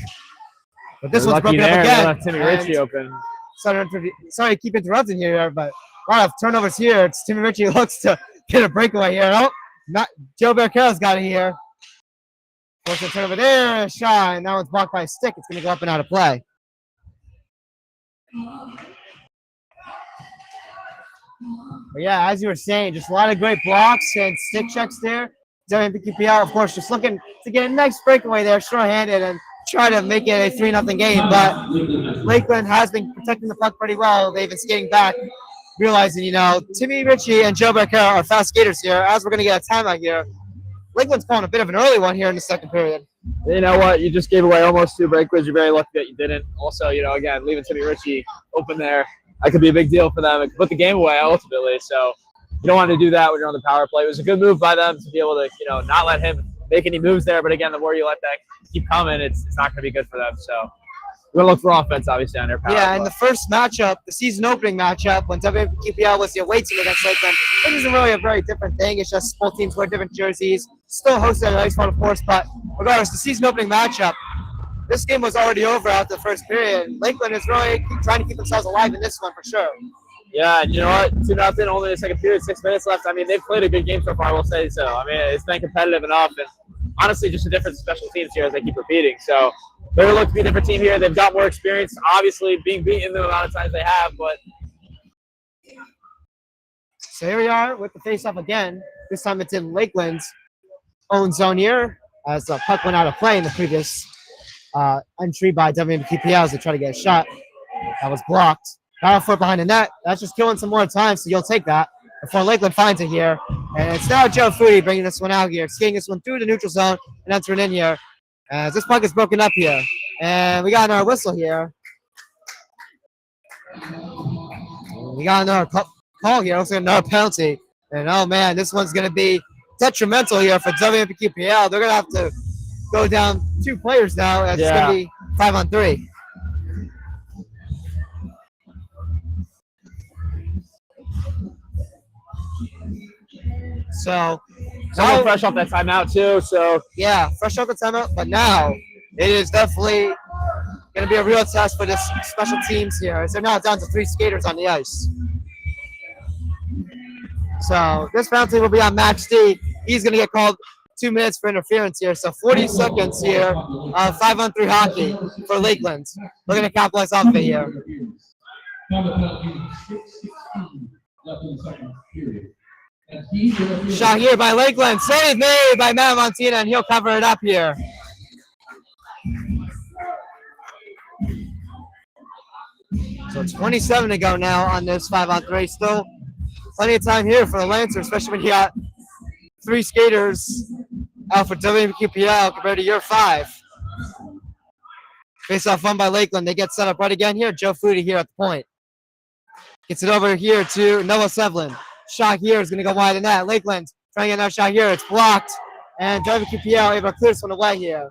But this one's broken up again. Left Timmy Ritchie open. Sorry to keep interrupting here, but a lot of turnovers here. It's Timmy Ritchie looks to get a breakaway here. Oh, not Joe Barcaro's got it here. Forcing a turnover there, a shot, and that one's blocked by a stick. It's going to go up and out of play. But yeah, as you were saying, just a lot of great blocks and stick checks there. WMPQPL, of course, just looking to get a nice breakaway there, short-handed, and try to make it a 3-0 game. But Lakeland has been protecting the puck pretty well. They've been skating back, realizing, Timmy Ritchie and Joe Barcaro are fast skaters here. As we're going to get a timeout here, Lakeland's calling a bit of an early one here in the second period. You know what? You just gave away almost 2 breakaways. You're very lucky that you didn't. Also, again, leaving Timmy Ritchie open there, that could be a big deal for them. It could put the game away ultimately. So you don't want to do that when you're on the power play. It was a good move by them to be able to, not let him make any moves there. But again, the more you let that keep coming, it's not going to be good for them. So we're going to look for offense, obviously, on their power play. Yeah, and the first matchup, the season opening matchup, when WMPQPL was the away team against Lakeland, it isn't really a very different thing. It's just both teams wear different jerseys. Still hosted at Ice of course, but regardless, the season opening matchup, this game was already over after the first period. Lakeland is really trying to keep themselves alive in this one for sure. Yeah, and you know what? 2-0, only the second period, 6 minutes left. I mean, they've played a good game so far, I will say so. I mean, it's been competitive enough, and honestly, just a different special teams here as they keep repeating. So they're going to look to be a different team here. They've got more experience, obviously, being beaten the amount of times they have, but. So here we are with the face-off again. This time it's in Lakeland's own zone here, as the puck went out of play in the previous entry by WMPQPL as they try to get a shot. That was blocked. Power foot behind the net. That's just killing some more time, so you'll take that before Lakeland finds it here. And it's now Joe Foodie bringing this one out here, skating this one through the neutral zone and entering in here. As this puck is broken up here. And we got another whistle here. We got another call here. Looks like another penalty. And oh man, this one's going to be detrimental here for WMPQPL. They're going to have to go down 2 players now. It's going to be 5-on-3. So, Someone fresh off that timeout too. So yeah, fresh off the timeout, but now it is definitely going to be a real test for this special teams here. As they're now down to 3 skaters on the ice. So this penalty will be on Max D. He's going to get called 2 minutes for interference here. So 40 seconds here of 5-on-3 hockey for Lakeland. Looking to capitalize off of it here. Found the penalty, 6:16 left in the second period. And he Shot here by Lakeland. Save made by Matt Montina, and he'll cover it up here. So 27 to go now on this 5-on-3. Still plenty of time here for the Lancer, especially when you got 3 skaters out for WMPQPL compared to your 5. Face off won by Lakeland. They get set up right again here. Joe Foodie here at the point. Gets it over here to Noah Sevlin. Shot here is going to go wide in that. Lakeland trying to get another shot here. It's blocked. And WMPQPL able to clear this one away here.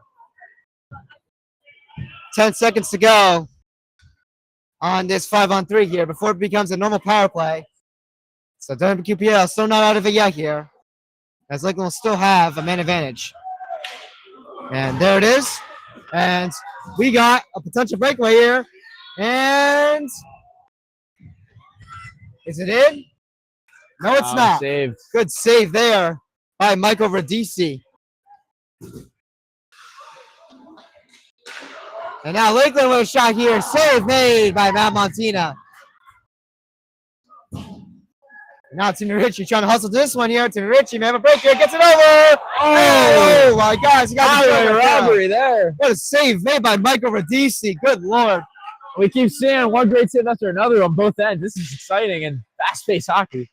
10 seconds to go on this 5-on-3 here before it becomes a normal power play. So WMPQPL still not out of it yet here, as Lakeland will still have a man advantage. And there it is. And we got a potential breakaway here. And is it in? No, it's not. Saved. Good save there by Michael Radici. And now Lakeland with a shot here. Save made by Matt Montina. Now Timmy Ritchie trying to hustle this one here. Timmy Ritchie may have a break here. Gets it over. Oh my gosh. He got the robbery there. What a save made by Michael Radici. Good Lord. We keep seeing one great save after another on both ends. This is exciting and fast-paced hockey.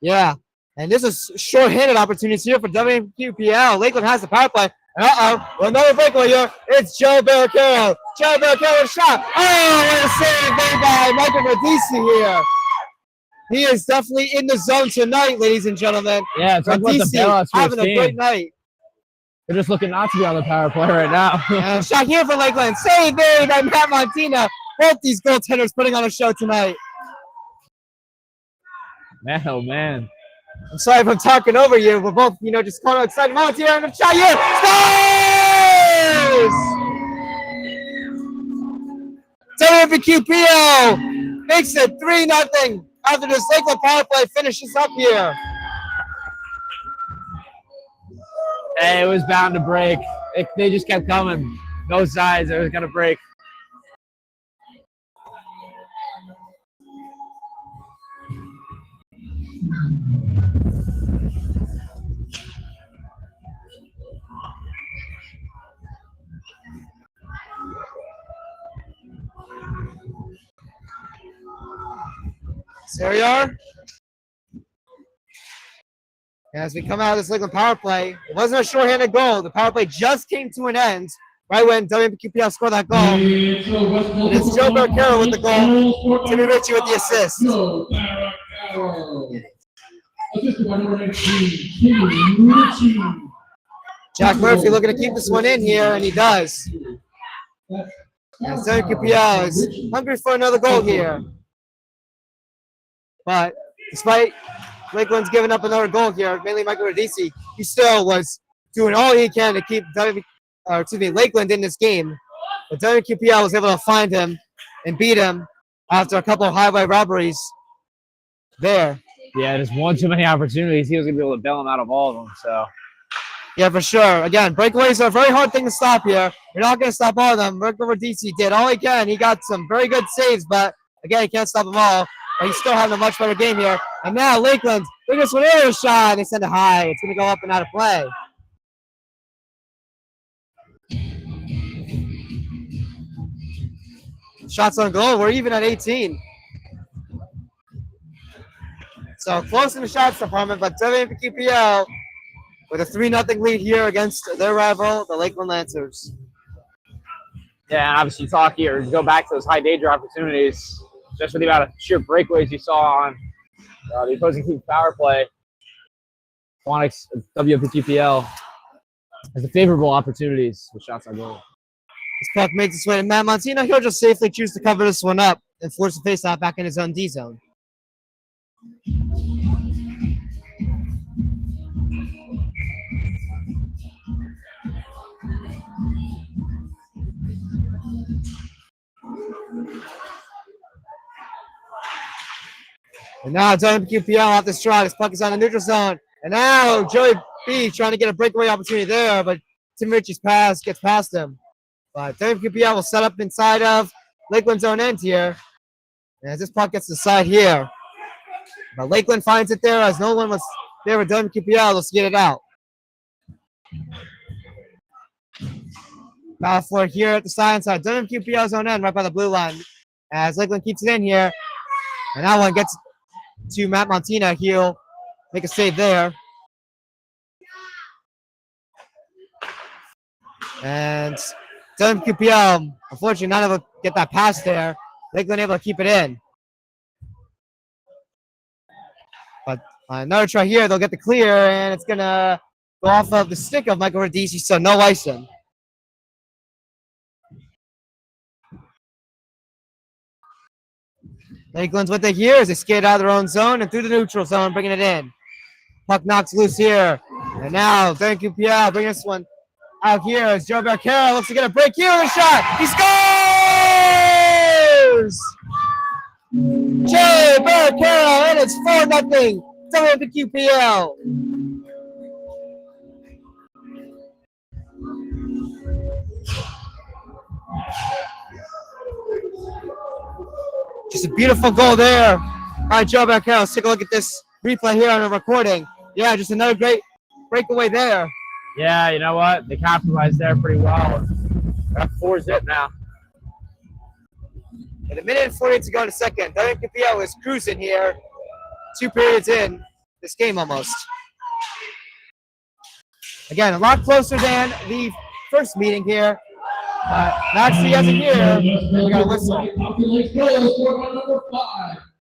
Yeah. And this is short-handed opportunities here for WMPQPL. Lakeland has the power play. Another breakaway here. It's Joe Barricaro. Joe Barricaro shot. Oh, what a save made by Michael Radici here. He is definitely in the zone tonight, ladies and gentlemen. Yeah, it's like what the bailouts for having his a team. great night. They're just looking not to be on the power play right now. And shot here for Lakeland. Save made by Matt Montina. Both these goaltenders putting on a show tonight. Man, oh man. I'm sorry if I'm talking over you. We're both, just kind of excited moments here. And the shot here. Scores! WMPQPL makes it 3-0 after this Lakeland power play finishes up here. Hey, it was bound to break. They just kept coming. No sides. It was going to break. So there we are. As we come out of this Lakeland power play, it wasn't a shorthanded goal. The power play just came to an end right when WMPQPL scored that goal. And it's Joe Barricaro with the goal, Timmy Ritchie with the assist. Jack Murphy looking to keep this one in here, and he does. And WMPQPL is hungry for another goal here. But despite Lakeland's giving up another goal here, mainly Michael Radici, he still was doing all he can to keep Lakeland in this game. But WQPL was able to find him and beat him after a couple of highway robberies there. Yeah, just one too many opportunities. He was going to be able to bail him out of all of them. So, yeah, for sure. Again, breakaways are a very hard thing to stop here. You're not going to stop all of them. Michael Radici did all he can. He got some very good saves, but again, he can't stop them all. But he's still having a much better game here. And now Lakeland, look at this one here, shot. They send it high. It's going to go up and out of play. Shots on goal. We're even at 18. So close in the shots department, but WMPQPL with a 3-0 lead here against their rival, the Lakeland Lancers. yeah, and obviously talk here, go back to those high danger opportunities, just with the amount of sheer breakaways you saw on the opposing team's power play. Pequannock's WMPQPL has the favorable opportunities with shots on goal. This puck makes its way to Matt Montina. He'll just safely choose to cover this one up and force the faceoff back in his own D zone. And now WMPQPL off this try. This puck is on the neutral zone. And now Joey B trying to get a breakaway opportunity there, but Tim Ritchie's pass gets past him. But WMPQPL will set up inside of Lakeland's own end here. And as this puck gets to the side here, but Lakeland finds it there as no one was there with WMPQPL. Let's get it out. Foul for here at the side side. WMPQPL's own end right by the blue line. As Lakeland keeps it in here. And that one gets to Matt Montina. He'll make a save there. And WMPQPL, unfortunately, not able to get that pass there. Lakeland able to keep it in. But another try here, they'll get the clear, and it's going to go off of the stick of Michael Radici, so no icing. Lakeland's with it here as they skate out of their own zone and through the neutral zone, bringing it in. Puck knocks loose here. And now, WMPQPL bringing this one out here as Joe Barquera looks to get a break here with a shot. He scores! Jay Barquera, and it's 4-0. WMPQPL. Just a beautiful goal there by Joe Barquera. Let's take a look at this replay here on the recording. Yeah, just another great breakaway there. Yeah, you know what? They capitalized there pretty well. Got 4-0 now. With a minute and 48 to go in the second, WMPQPL is cruising here. 2 periods in this game almost. Again, a lot closer than the first meeting here. Maxie has it here. And we got a whistle.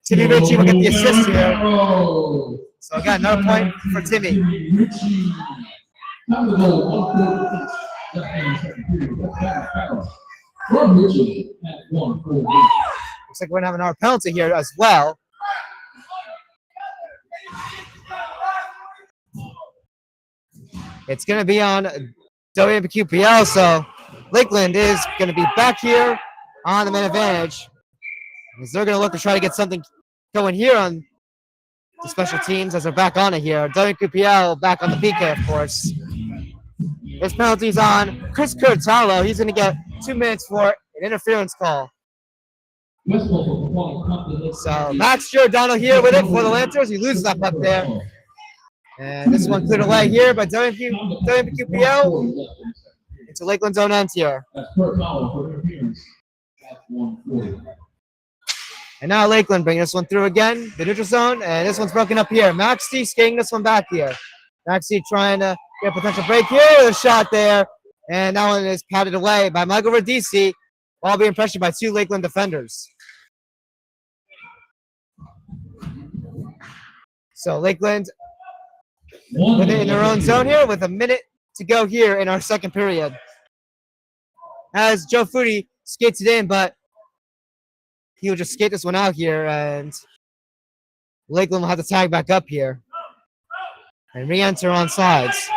Timmy Ritchie will get the assist here. So again, another point for Timmy. Looks like we're gonna have another penalty here as well. It's gonna be on WMPQPL, so Lakeland is gonna be back here on the man advantage. Because they're gonna look to try to get something going here on the special teams as they're back on it here. WMPQPL back on the PK, of course. This penalty's on Chris Curtalo. He's gonna get 2 minutes for an interference call. So Max Giordano here with it for the Lancers. He loses that puck there. And this one cleared away here by WMPQPL into Lakeland's own end here. And now Lakeland bringing this one through again, the neutral zone, and this one's broken up here. Maxie skating this one back here. Maxie trying to get a potential break here. A shot there, and that one is patted away by Michael Radici, while being pressured by 2 Lakeland defenders. So Lakeland with it in their own zone here with a minute to go here in our second period. As Joe Foodie skates it in, but he'll just skate this one out here, and Lakeland will have to tag back up here and re-enter on sides.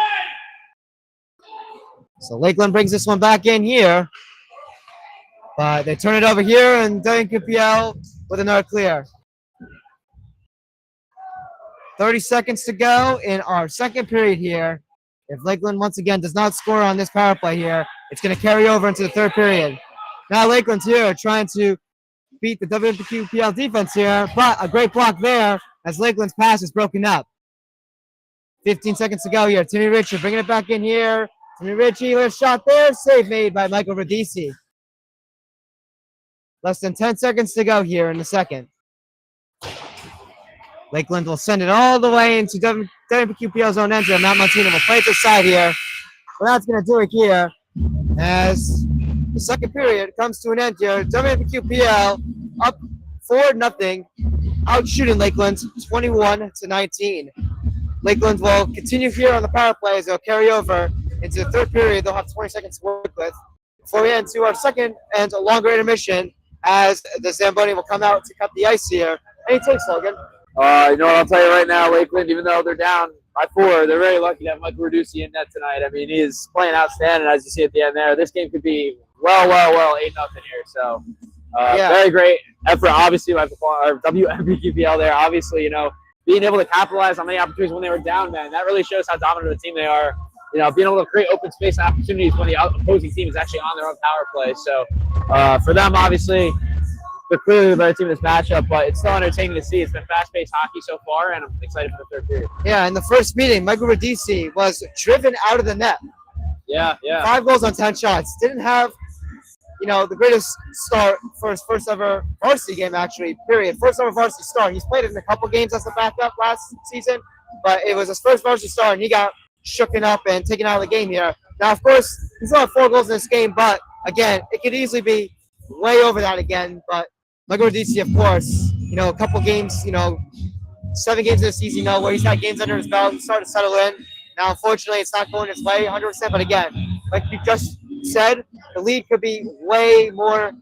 So Lakeland brings this one back in here, but they turn it over here, and WMPQPL with another clear. 30 seconds to go in our second period here. If Lakeland once again does not score on this power play here, it's going to carry over into the third period. Now Lakeland's here trying to beat the WMPQPL defense here, but a great block there as Lakeland's pass is broken up. 15 seconds to go here. Timmy Ritchie bringing it back in here. Timmy Ritchie, little shot there. Save made by Michael Radici. Less than 10 seconds to go here in the second. Lakeland will send it all the way into WMPQPL's own end. Matt Montina will play it to the side here. Well, that's going to do it here as the second period comes to an end here. WMPQPL up 4-0, out shooting Lakeland 21-19. Lakeland will continue here on the power play as they'll carry over into the third period. They'll have 20 seconds to work with before we end to our second and longer intermission as the Zamboni will come out to cut the ice here. Any takes, Logan? You know what, I'll tell you right now, Lakeland, even though they're down by 4, they're very lucky to have Michael Radici in net tonight. I mean, he is playing outstanding, as you see at the end there. This game could be well 8-0 here. So, very great effort, obviously, by WMPQPL there. Obviously, you know, being able to capitalize on many opportunities when they were down, man, that really shows how dominant of a team they are. You know, being able to create open space opportunities when the opposing team is actually on their own power play. So, for them, obviously, they're clearly the better team in this matchup, but it's still entertaining to see. It's been fast-paced hockey so far, and I'm excited for the third period. Yeah, in the first meeting, Michael Radici was driven out of the net. Yeah, yeah. 5 goals on 10 shots. Didn't have, the greatest start for his first ever varsity game, actually, period. First ever varsity start. He's played in a couple games as a backup last season, but it was his first varsity start, and he got shooken up and taken out of the game here. Now, of course, he's only 4 goals in this game, but again, it could easily be way over that again. But Michael Radici, of course, a couple games, 7 games this season, where he's got games under his belt, he's starting to settle in. Now, unfortunately, it's not going his way 100%, but again, like you just said, the lead could be way more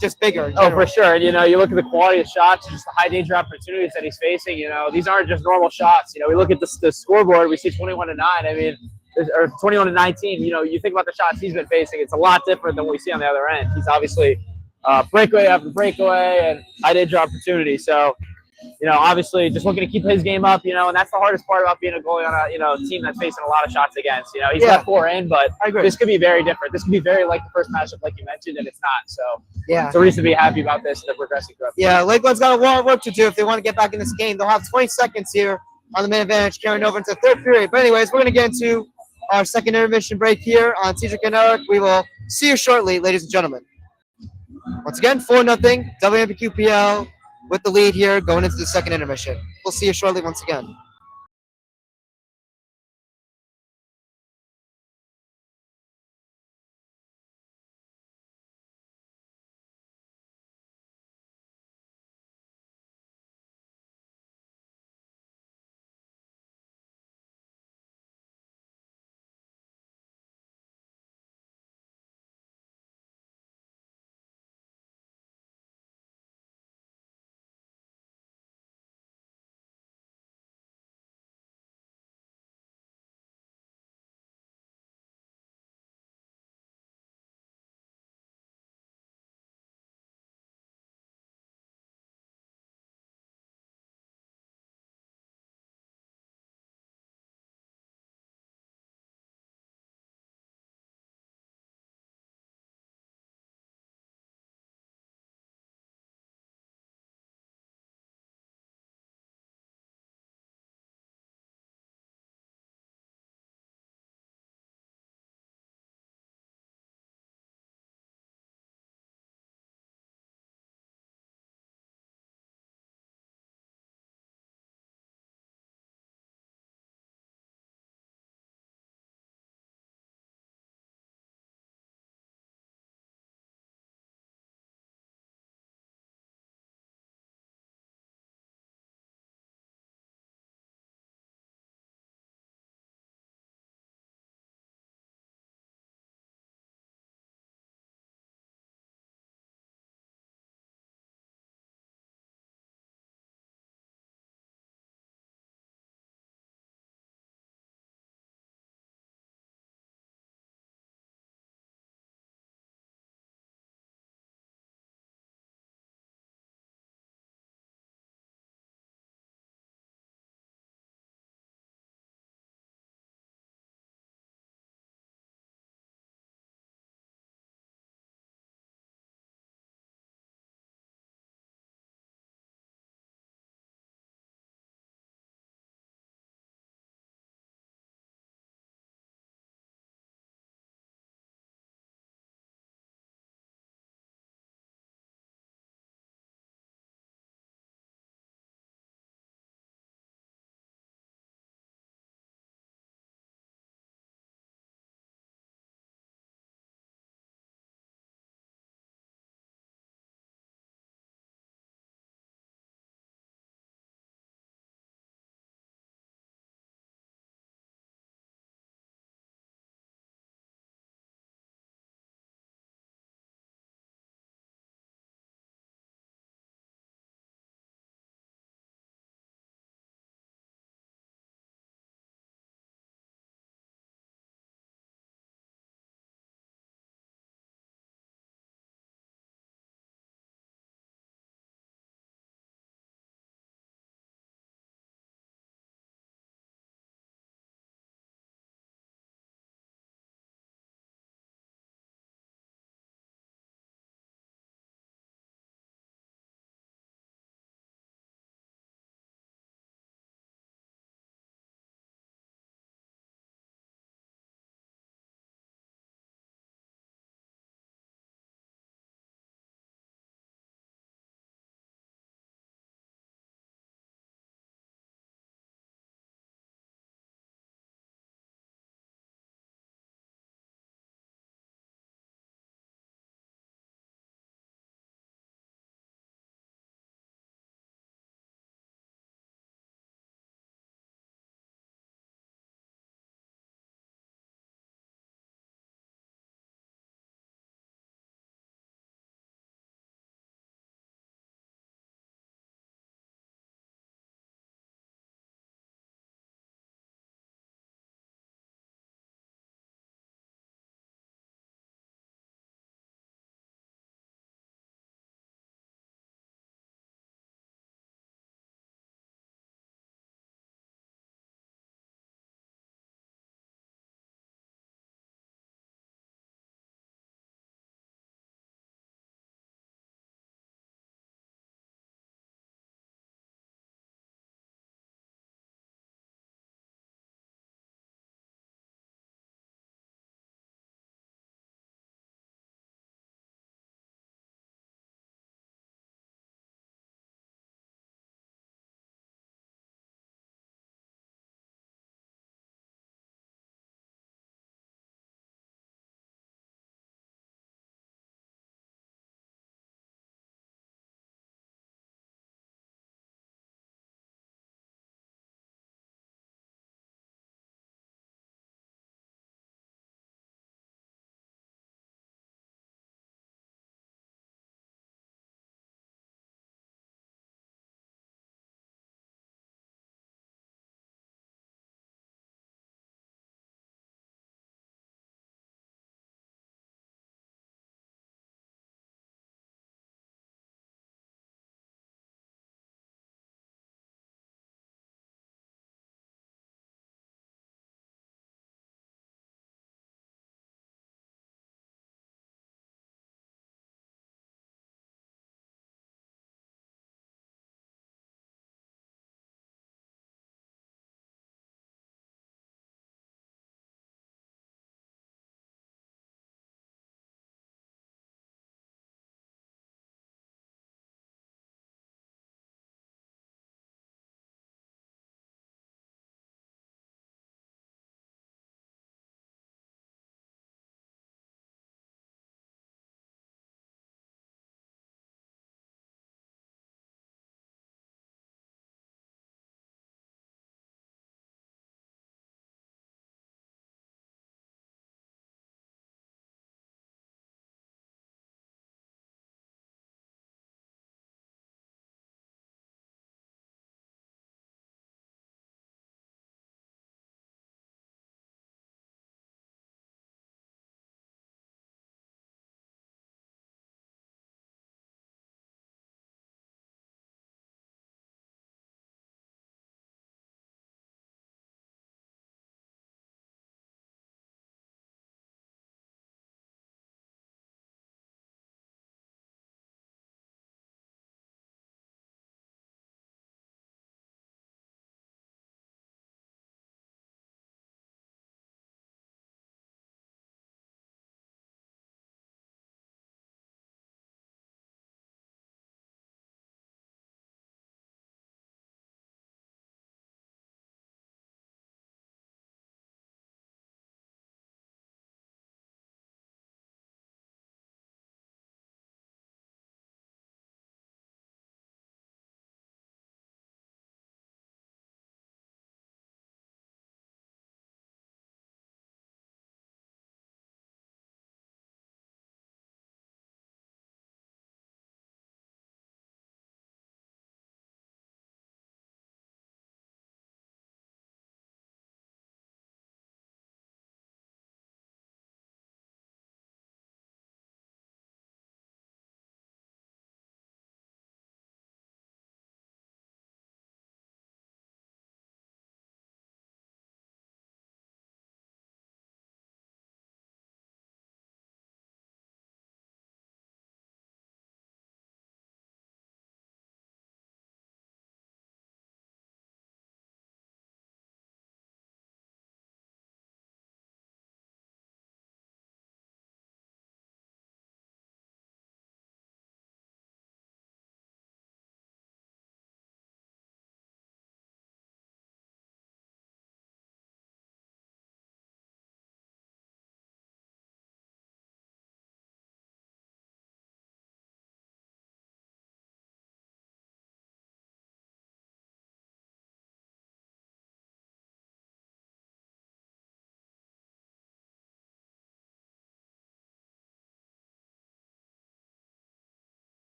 just bigger. Oh, for sure. And, you look at the quality of shots, just the high danger opportunities that he's facing. These aren't just normal shots. We look at the scoreboard, we see 21-9. I mean, or 21-19. You think about the shots he's been facing, it's a lot different than what we see on the other end. He's obviously breakaway after breakaway and high danger opportunity. So, obviously just looking to keep his game up, and that's the hardest part about being a goalie on a, team that's facing a lot of shots against. He's got 4 in, but this could be very different. This could be very like the first matchup, like you mentioned, and it's not. So yeah, it's a reason to be happy about this. They're progressing throughout. Yeah, Lakeland's got a lot of work to do if they want to get back in this game. They'll have 20 seconds here on the main advantage carrying over into the third period. But anyways, we're going to get into our second intermission break here on TJK NETWORK. We will see you shortly, ladies and gentlemen. Once again, 4-0, WMPQPL with the lead here going into the second intermission. We'll see you shortly once again.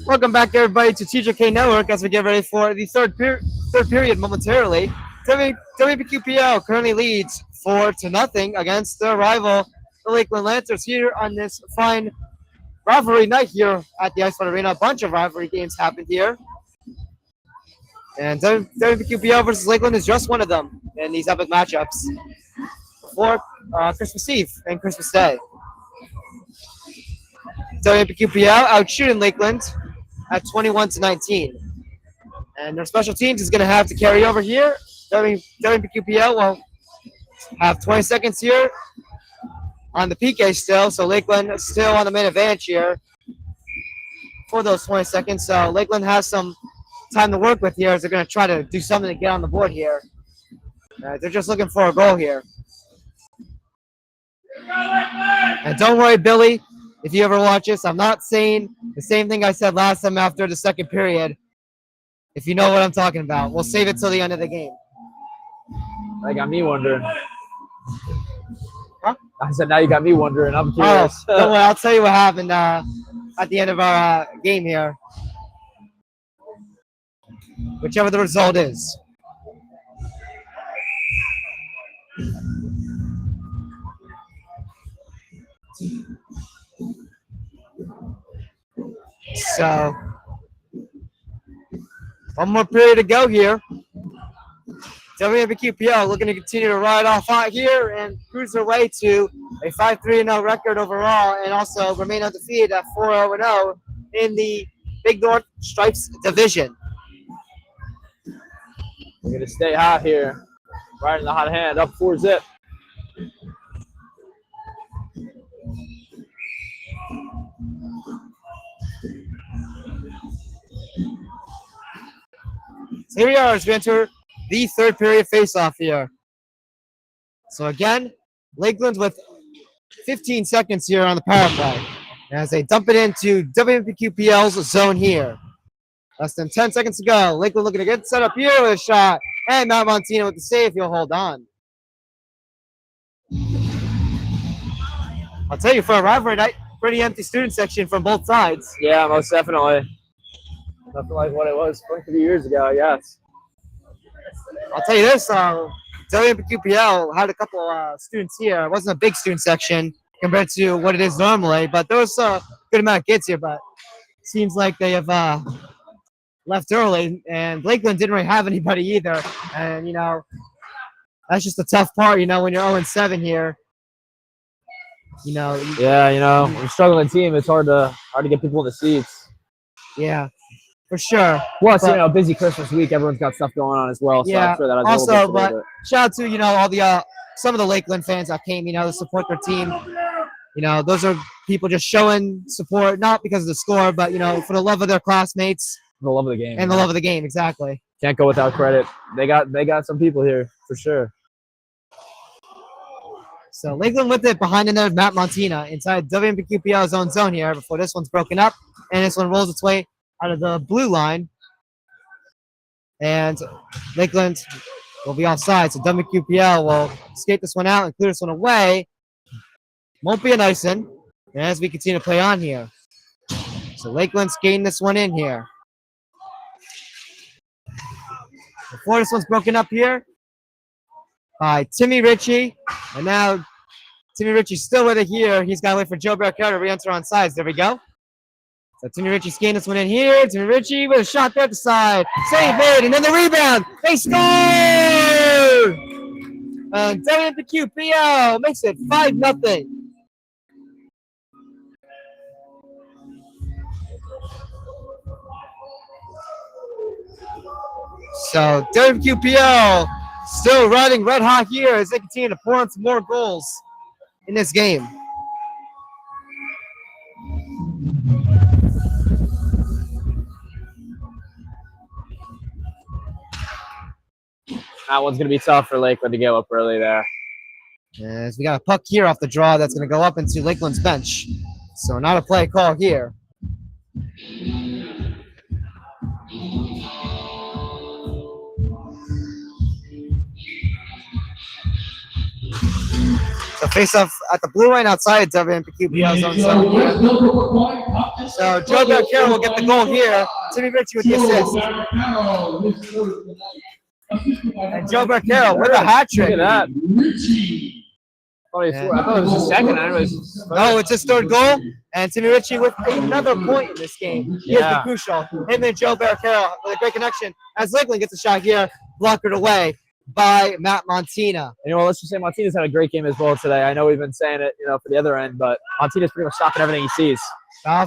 Welcome back, everybody, to TJK Network as we get ready for the third period momentarily. WMPQPL currently leads 4-0 against their rival, the Lakeland Lancers, here on this fine rivalry night here at the Ice Fund Arena. A bunch of rivalry games happened here. And WMPQPL versus Lakeland is just one of them in these epic matchups before Christmas Eve and Christmas Day. WMPQPL out shooting Lakeland at 21-19. And their special teams is going to have to carry over here. WMPQPL will have 20 seconds here on the PK still. So Lakeland is still on the main advantage here for those 20 seconds. So Lakeland has some time to work with here as they're going to try to do something to get on the board here. They're just looking for a goal here. And don't worry, Billy, if you ever watch this, I'm not saying the same thing I said last time after the second period. If you know what I'm talking about, we'll save it till the end of the game. That got me wondering. Huh? I said, now you got me wondering. I'm curious. Oh, don't worry, I'll tell you what happened at the end of our game here. Whichever the result is. So, one more period to go here. WMPQPL looking to continue to ride off hot here and cruise their way to a 5-3-0 record overall, and also remain undefeated at 4-0-0 in the Big North Stripes division. We're going to stay hot here. Right in the hot hand, up 4-0. So here we are as we enter the third period face-off here. So again, Lakeland with 15 seconds here on the power play as they dump it into WMPQPL's zone here. Less than 10 seconds to go. Lakeland looking to get set up here with a shot. And Matt Montino with the save. He'll hold on. I'll tell you, for a rivalry night, pretty empty student section from both sides. Yeah, most definitely. Nothing like what it was 23 years ago, I guess. I'll tell you this, WMPQPL had a couple students here. It wasn't a big student section compared to what it is normally, but there was a good amount of kids here, but it seems like they have left early, and Lakeland didn't really have anybody either. And, you know, that's just the tough part, you know, when you're 0-7 here. You know. Yeah, you know, when you're struggling team, it's hard to get people in the seats. Yeah, for sure. Plus, you know, busy Christmas week, everyone's got stuff going on as well. So yeah. I'm sure that has Also, a little but bit. shout out to, you know, all the some of the Lakeland fans that came, you know, to support their team. You know, those are people just showing support, not because of the score, but, you know, for the love of their classmates. The love of the game. And the love of the game, exactly. Can't go without credit. They got some people here, for sure. So Lakeland with it behind the net of Matt Montina inside WMPQPL's own zone here before this one's broken up. And this one rolls its way out of the blue line. And Lakeland will be offside. So WMPQPL will skate this one out and clear this one away. Won't be an icing as we continue to play on here. So Lakeland skating this one in here. Before this one's broken up here by Timmy Ritchie. And now Timmy Ritchie's still with it here. He's got to wait for Joe Barrichello to re-enter on sides. There we go. So Timmy Ritchie skating this one in here. Timmy Ritchie with a shot there at the side. Save made, and then the rebound. They score! And WMPQPL makes it 5-0. So WMPQPL still riding red hot here as they continue to pour on some more goals in this game. That one's going to be tough for Lakeland to get up early there. As we got a puck here off the draw that's going to go up into Lakeland's bench. So not a play call here. So face off at the blue line outside WMPQPL zone 7 here. So Joe Barcaro will get the goal here. Timmy Ritchie with the assist. And Joe Barcaro with a hat trick. Look at that. I thought it was his second. Anyways. No, it's his third goal. And Timmy Ritchie with another point in this game. Here's the crucial. Him and Joe Barcaro with a great connection. As Lakeland gets a shot here, blockered away by Matt Montina. You know, let's just say Montina's had a great game as well today. I know we've been saying it, for the other end, but Montina's pretty much stopping everything he sees.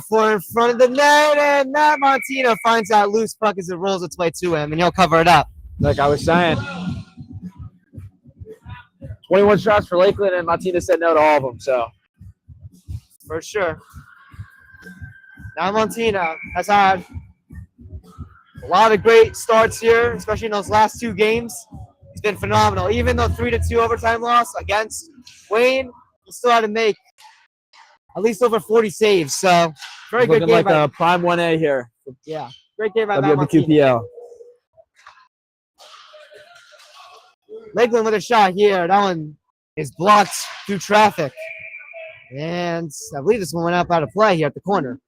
For in front of the net, and Matt Montina finds that loose puck as it rolls its way to him, and he'll cover it up. Like I was saying. 21 shots for Lakeland, and Montina said no to all of them, so. For sure. Now Montina has had a lot of great starts here, especially in those last two games. It's been phenomenal. Even though 3-2 overtime loss against Wayne, he still had to make at least over 40 saves. So very good game. Looking like a prime 1A here. Yeah, great game by Matt Montina. WMPQPL. Lakeland with a shot here. That one is blocked through traffic. And I believe this one went out of play here at the corner.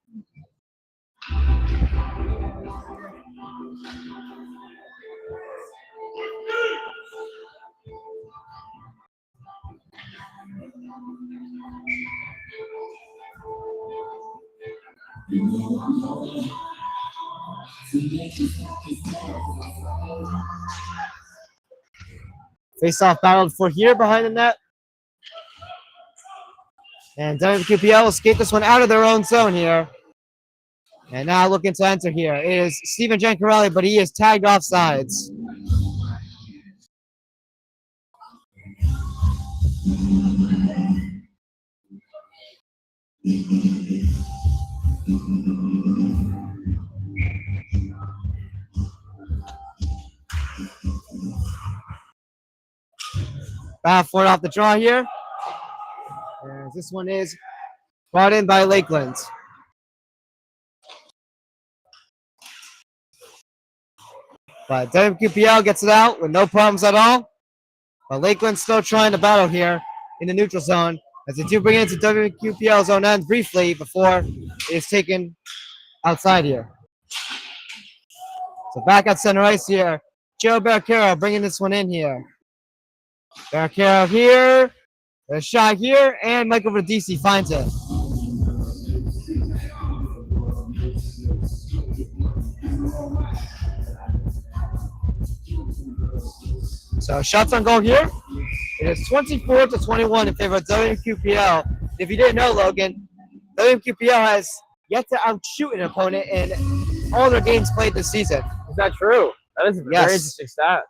Face-off battled for here behind the net. And WMPQPL will skate this one out of their own zone here. And now looking to enter here is Steven Giancarelli, but he is tagged off sides. Battle for it off the draw here. And this one is brought in by Lakeland. But WMPQPL gets it out with no problems at all. But Lakeland's still trying to battle here in the neutral zone as they do bring it into WMPQPL zone end briefly before it is taken outside here. So back at center ice here, Joe Barcaro bringing this one in here. Barcaro here, a shot here, and Michael Radici finds it. So shots on goal here. It is 24-21 in favor of WMQPL. If you didn't know, Logan, WMQPL has yet to outshoot an opponent in all their games played this season. Is that true? That is a very interesting stat.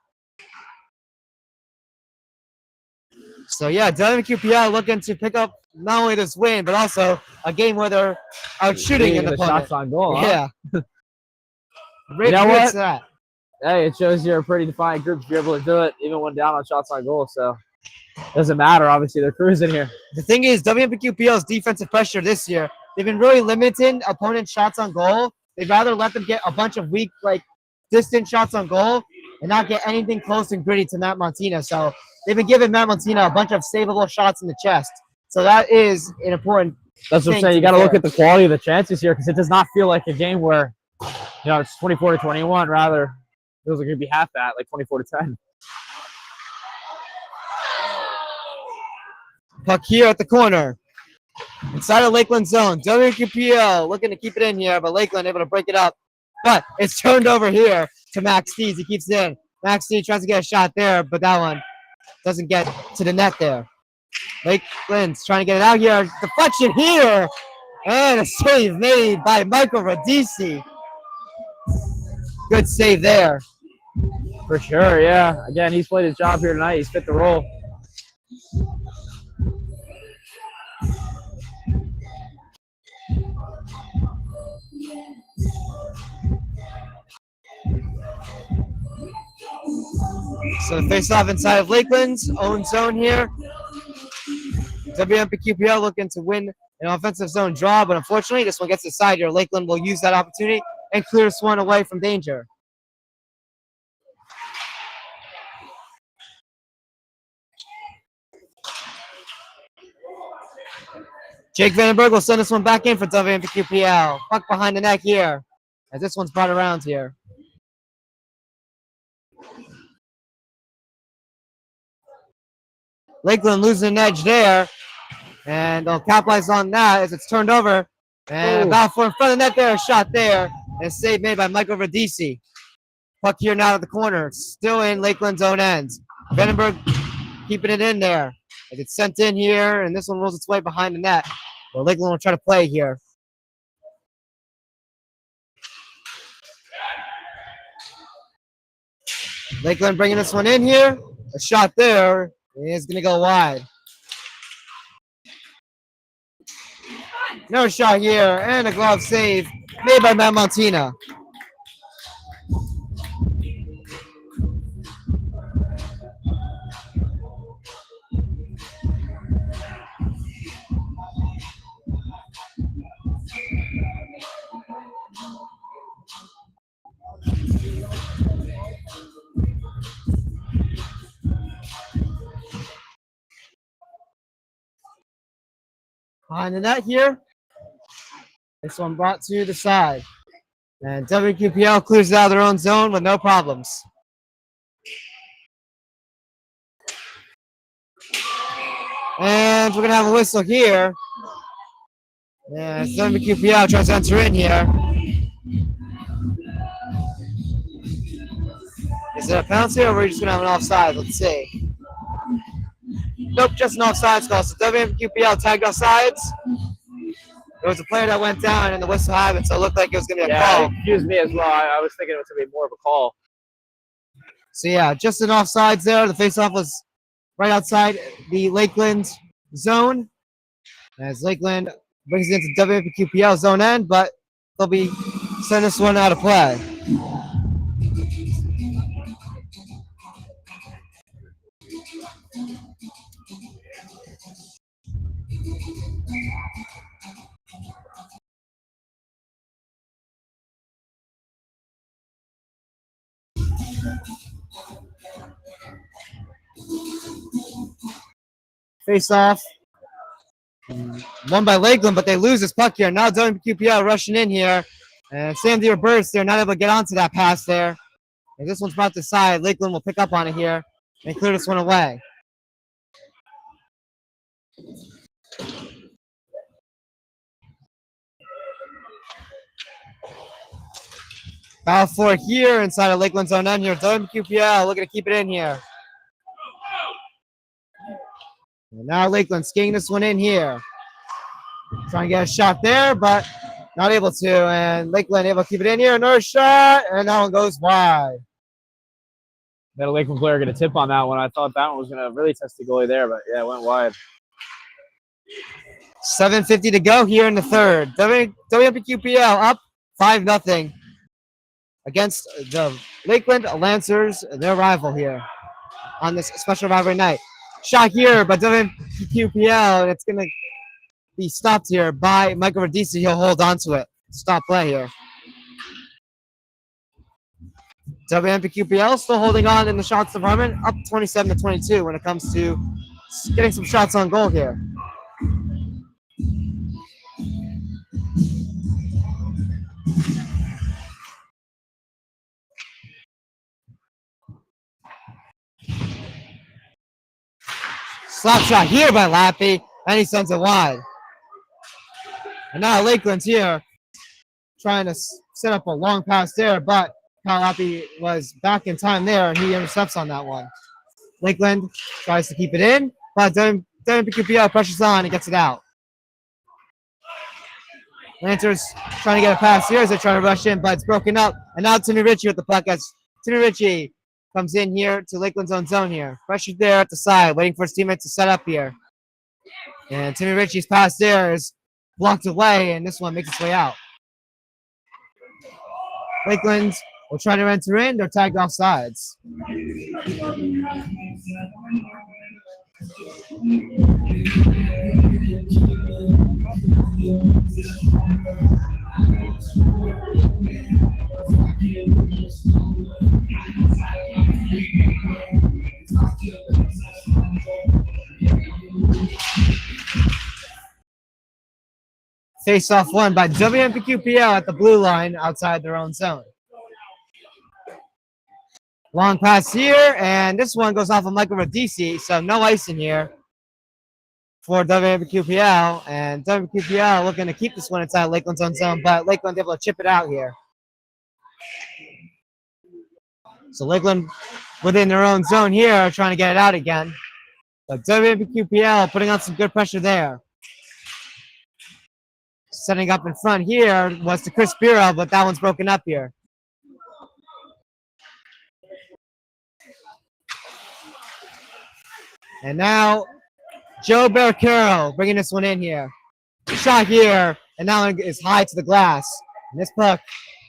So yeah, WMQPL looking to pick up not only this win, but also a game where they're outshooting an opponent. Shots on goal, huh? Yeah. You know what? That. Hey, it shows you're a pretty defiant group to be able to do it, even when down on shots on goal. So it doesn't matter. Obviously, they're cruising here. The thing is, WMPQPL's defensive pressure this year, they've been really limiting opponent shots on goal. They'd rather let them get a bunch of weak, distant shots on goal and not get anything close and gritty to Matt Montina. So they've been giving Matt Montina a bunch of savable shots in the chest. So that is an important That's what I'm saying. You got to look at the quality of the chances here because it does not feel like a game where, it's 24-21. Rather, it feels like it could be half that, like 24-10. Puck here at the corner. Inside of Lakeland zone. WMPQPL looking to keep it in here, but Lakeland able to break it up. But it's turned over here to Max Steeds. He keeps it in. Max Steeds tries to get a shot there, but that one doesn't get to the net there. Lakeland's trying to get it out here. Deflection here. And a save made by Michael Radici. Good save there. For sure, yeah. Again, he's played his job here tonight. He's fit the role. So the face-off inside of Lakeland's own zone here. WMPQPL looking to win an offensive zone draw, but unfortunately this one gets aside here. Lakeland will use that opportunity and clear this one away from danger. Jake Vandenberg will send this one back in for WMPQPL. Puck behind the net here, as this one's brought around here. Lakeland losing an edge there, and they'll capitalize on that as it's turned over. And about for in front of the net there, a shot there, and a save made by Michael Radici. Puck here now at the corner, still in Lakeland's own end. Vandenberg keeping it in there. As it's sent in here, and this one rolls its way behind the net. Well, Lakeland will try to play here. Lakeland bringing this one in here. A shot there is going to go wide. No shot here, and a glove save made by Matt Montina. Behind the net here. This one brought to the side. And WQPL clears it out of their own zone with no problems. And we're going to have a whistle here. Yeah, WQPL tries to enter in here. Is it a penalty or are we just going to have an offside? Let's see. Nope, just an offsides call. So WMPQPL tagged offsides. There was a player that went down and the whistle had it, so it looked like it was going to be a call. Yeah, it confused me as well. I was thinking it was going to be more of a call. So yeah, just an offsides there. The faceoff was right outside the Lakeland zone. As Lakeland brings it into WMPQPL zone end, but they'll be sending this one out of play. Face off. Won by Lakeland, but they lose this puck here. Now WMPQPL rushing in here. And Sam Burst, they're not able to get onto that pass there. And this one's brought to the side. Lakeland will pick up on it here and clear this one away. Foul for here inside of Lakeland's own end here. WMPQPL looking to keep it in here. And now Lakeland skating this one in here. Trying to get a shot there, but not able to. And Lakeland able to keep it in here. Another shot, and that one goes wide. That a Lakeland player get a tip on that one. I thought that one was going to really test the goalie there, but yeah, it went wide. 7:50 to go here in the third. WMPQPL up 5-0 against the Lakeland Lancers, their rival here on this special rivalry night. Shot here by WMPQPL, and it's going to be stopped here by Michael Radici. He'll hold on to it. Stop play here. WMPQPL still holding on in the shots department, up 27-22 when it comes to getting some shots on goal here. Slap shot here by Lappy, and he sends it wide. And now Lakeland's here, trying to set up a long pass there, but Kyle Lappy was back in time there, and he intercepts on that one. Lakeland tries to keep it in, but WMPQPL pressures on and gets it out. Lancers trying to get a pass here as they try to rush in, but it's broken up. And now Timmy Ritchie with the puck as Timmy Ritchie comes in here to Lakeland's own zone here. Pressure there at the side, waiting for his teammates to set up here. And Timmy Ritchie's pass there is blocked away, and this one makes its way out. Lakeland will try to enter in. They're tagged off sides. Face-off won by WMPQPL at the blue line outside their own zone. Long pass here, and this one goes off of Michael Radici, so no ice in here for WMPQPL. And WMPQPL looking to keep this one inside Lakeland's own zone, but Lakeland able to chip it out here. So Lakeland within their own zone here, trying to get it out again. But WMPQPL putting on some good pressure there. Setting up in front here was to Chris Biro, but that one's broken up here. And now Joe Barricaro bringing this one in here. Shot here, and that one is high to the glass. And this puck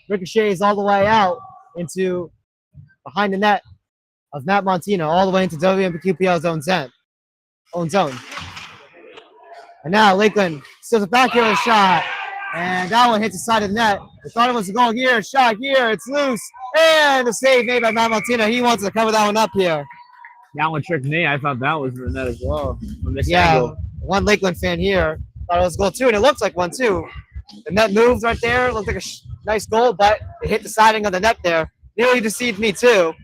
ricochets all the way out into behind the net of Matt Montino, all the way into WMPQPL's own zone. And now Lakeland steals it back here with a shot. And that one hits the side of the net. We thought it was a goal here, shot here, it's loose. And the save made by Matt Montino. He wants to cover that one up here. That one tricked me. I thought that was in net as well. From this Yeah, angle. one Lakeland fan here thought it was a goal too, and it looks like one too. The net moves right there. Looked like a nice goal, but it hit the siding of the net there. Nearly deceived me too,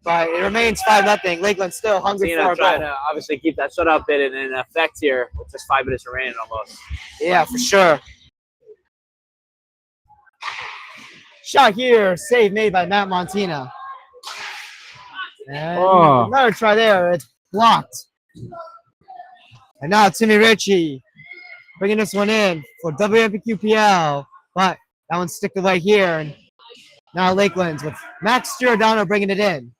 but it remains 5-0. Lakeland still hungry for a trying goal. to obviously keep that shutout bid in effect here with just 5 minutes remaining almost. Yeah, for sure. Shot here, save made by Matt Montina. And another try there, it's blocked. And now Timmy Ritchie bringing this one in for WMPQPL, but that one's sticked away here. And now Lakeland's with Max Giordano bringing it in.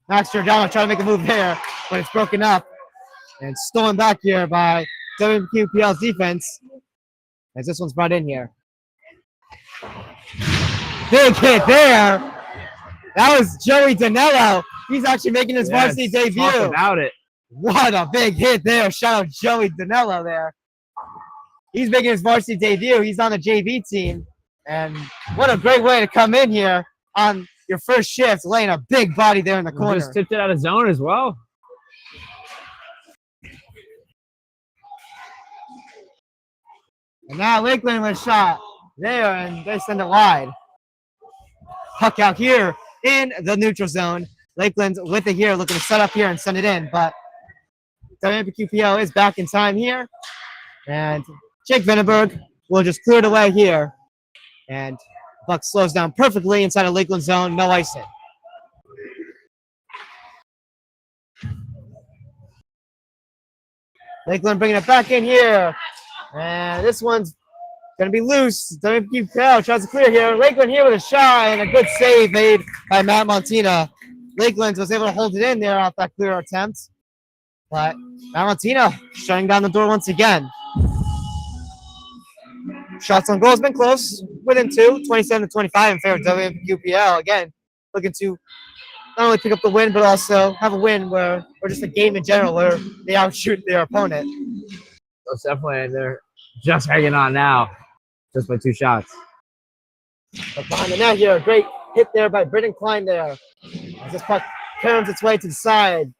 Max Giordano trying to make a move there, but it's broken up and stolen back here by WMPQPL's defense as this one's brought in here. Big hit there. That was Joey Danello. He's actually making his varsity debut. Talk about it. What a big hit there. Shout out Joey Danello there. He's making his varsity debut. He's on the JV team. And what a great way to come in here on your first shift, laying a big body there in the corner. Just tipped it out of zone as well. And now Lakeland with a shot there, and they send it wide. Puck out here in the neutral zone. Lakeland's with it here, looking to set up here and send it in, but WMPQPL is back in time here. And Jake Vinneberg will just clear it away here. And puck slows down perfectly inside of Lakeland zone, no icing. Lakeland bringing it back in here. And this one's going to be loose. WMPQPL tries to clear here. Lakeland here with a shot and a good save made by Matt Montina. Lakeland was able to hold it in there off that clear attempt. But Matt Montina shutting down the door once again. Shots on goal has been close. Within 2, 27-25 in favor of WMPQPL. Again, looking to not only pick up the win, but also have a win or just a game in general where they outshoot their opponent. Most definitely, and they're just hanging on now, just by 2 shots. But behind the net here, a great hit there by Britton Klein there. As this puck turns its way to the side.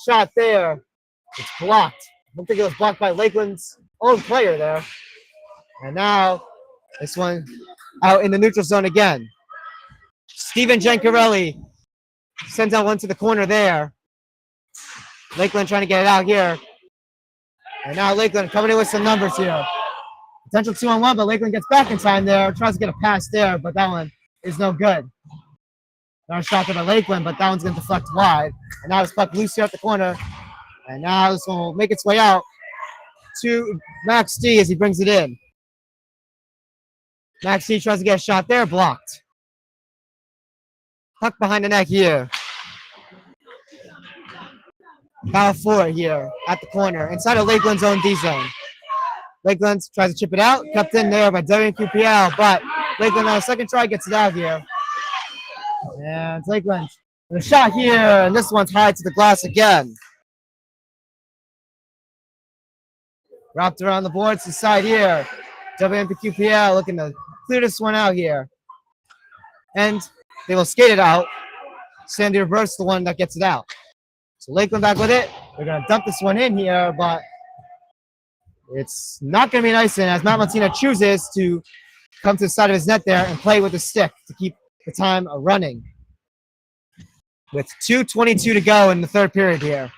Shot there. It's blocked. I don't think it was blocked by Lakeland's own player there. And now this one out in the neutral zone again. Steven Giancarelli sends out one to the corner there. Lakeland trying to get it out here. And now Lakeland coming in with some numbers here. Potential 2-on-1, but Lakeland gets back in time there. Tries to get a pass there, but that one is no good. Another shot there by Lakeland, but that one's going to deflect wide. And now it's puck loose here at the corner. And now this one will make its way out to Max D as he brings it in. Max D tries to get a shot there, blocked. Puck behind the net here. Power forward here at the corner, inside of Lakeland's own D zone. Lakeland tries to chip it out, kept in there by WMQPL, but Lakeland on a second try gets it out here. And Lakeland with a shot here, and this one's high to the glass again. Wrapped around the boards to the side here. WMPQPL looking to clear this one out here. And they will skate it out. Sandy Reverse the one that gets it out. So Lakeland back with it. They're going to dump this one in here, but It's not going to be nice as Matt Montina chooses to come to the side of his net there and play with the stick to keep the time running. With 2:22 to go in the third period here.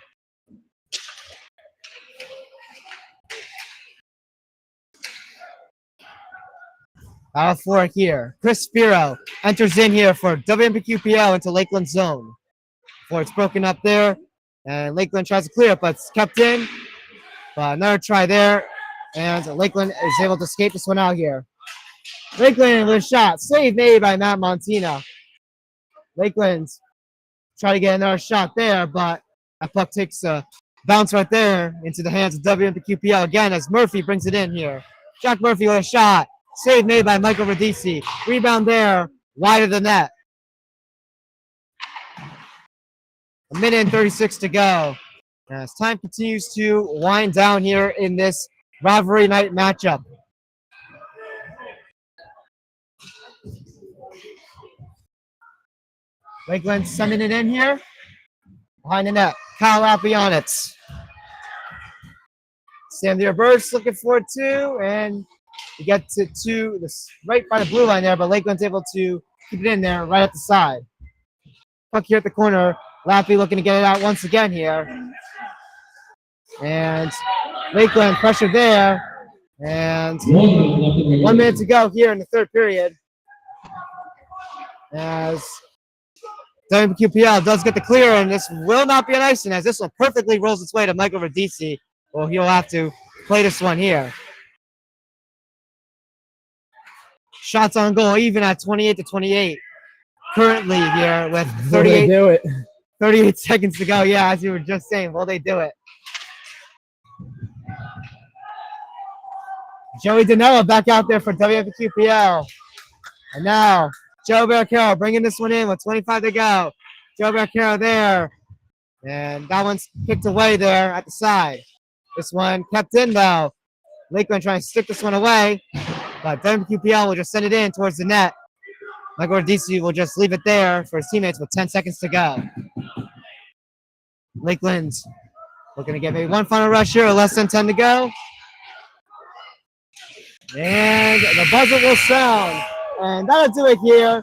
Battle for it here. Chris Spiro enters in here for WMPQPL into Lakeland zone. Before it's broken up there, and Lakeland tries to clear it, but it's kept in. But another try there, and Lakeland is able to escape this one out here. Lakeland with a shot. Save made by Matt Montina. Lakeland try to get another shot there, but that puck takes a bounce right there into the hands of WMPQPL again as Murphy brings it in here. Jack Murphy with a shot. Save made by Michael Radici. Rebound there, wide of the net. 1:36 to go. As time continues to wind down here in this rivalry night matchup. Lakeland sending it in here. Behind the net, Kyle Lappy on it. Sam Burst looking for it too, and he gets it to this right by the blue line there, but Lakeland's able to keep it in there right at the side. Puck here at the corner. Lappy looking to get it out once again here. And Lakeland pressure there. And 1 minute to go here in the third period. As WMPQPL does get the clear, and this will not be an icing as this one perfectly rolls its way to Michael Radici. Well, he'll have to play this one here. Shots on goal, even at 28-28. Currently here with 38 seconds to go. Yeah, as you were just saying, will they do it? Joey Danella back out there for WMPQPL. And now, Joe Barricaro bringing this one in with 25 to go. Joe Barricaro there. And that one's kicked away there at the side. This one kept in though. Lakeland trying to stick this one away. But WMPQPL will just send it in towards the net. Michael Radici will just leave it there for his teammates with 10 seconds to go. Lakeland looking to get maybe one final rush here, less than 10 to go. And the buzzer will sound. And that'll do it here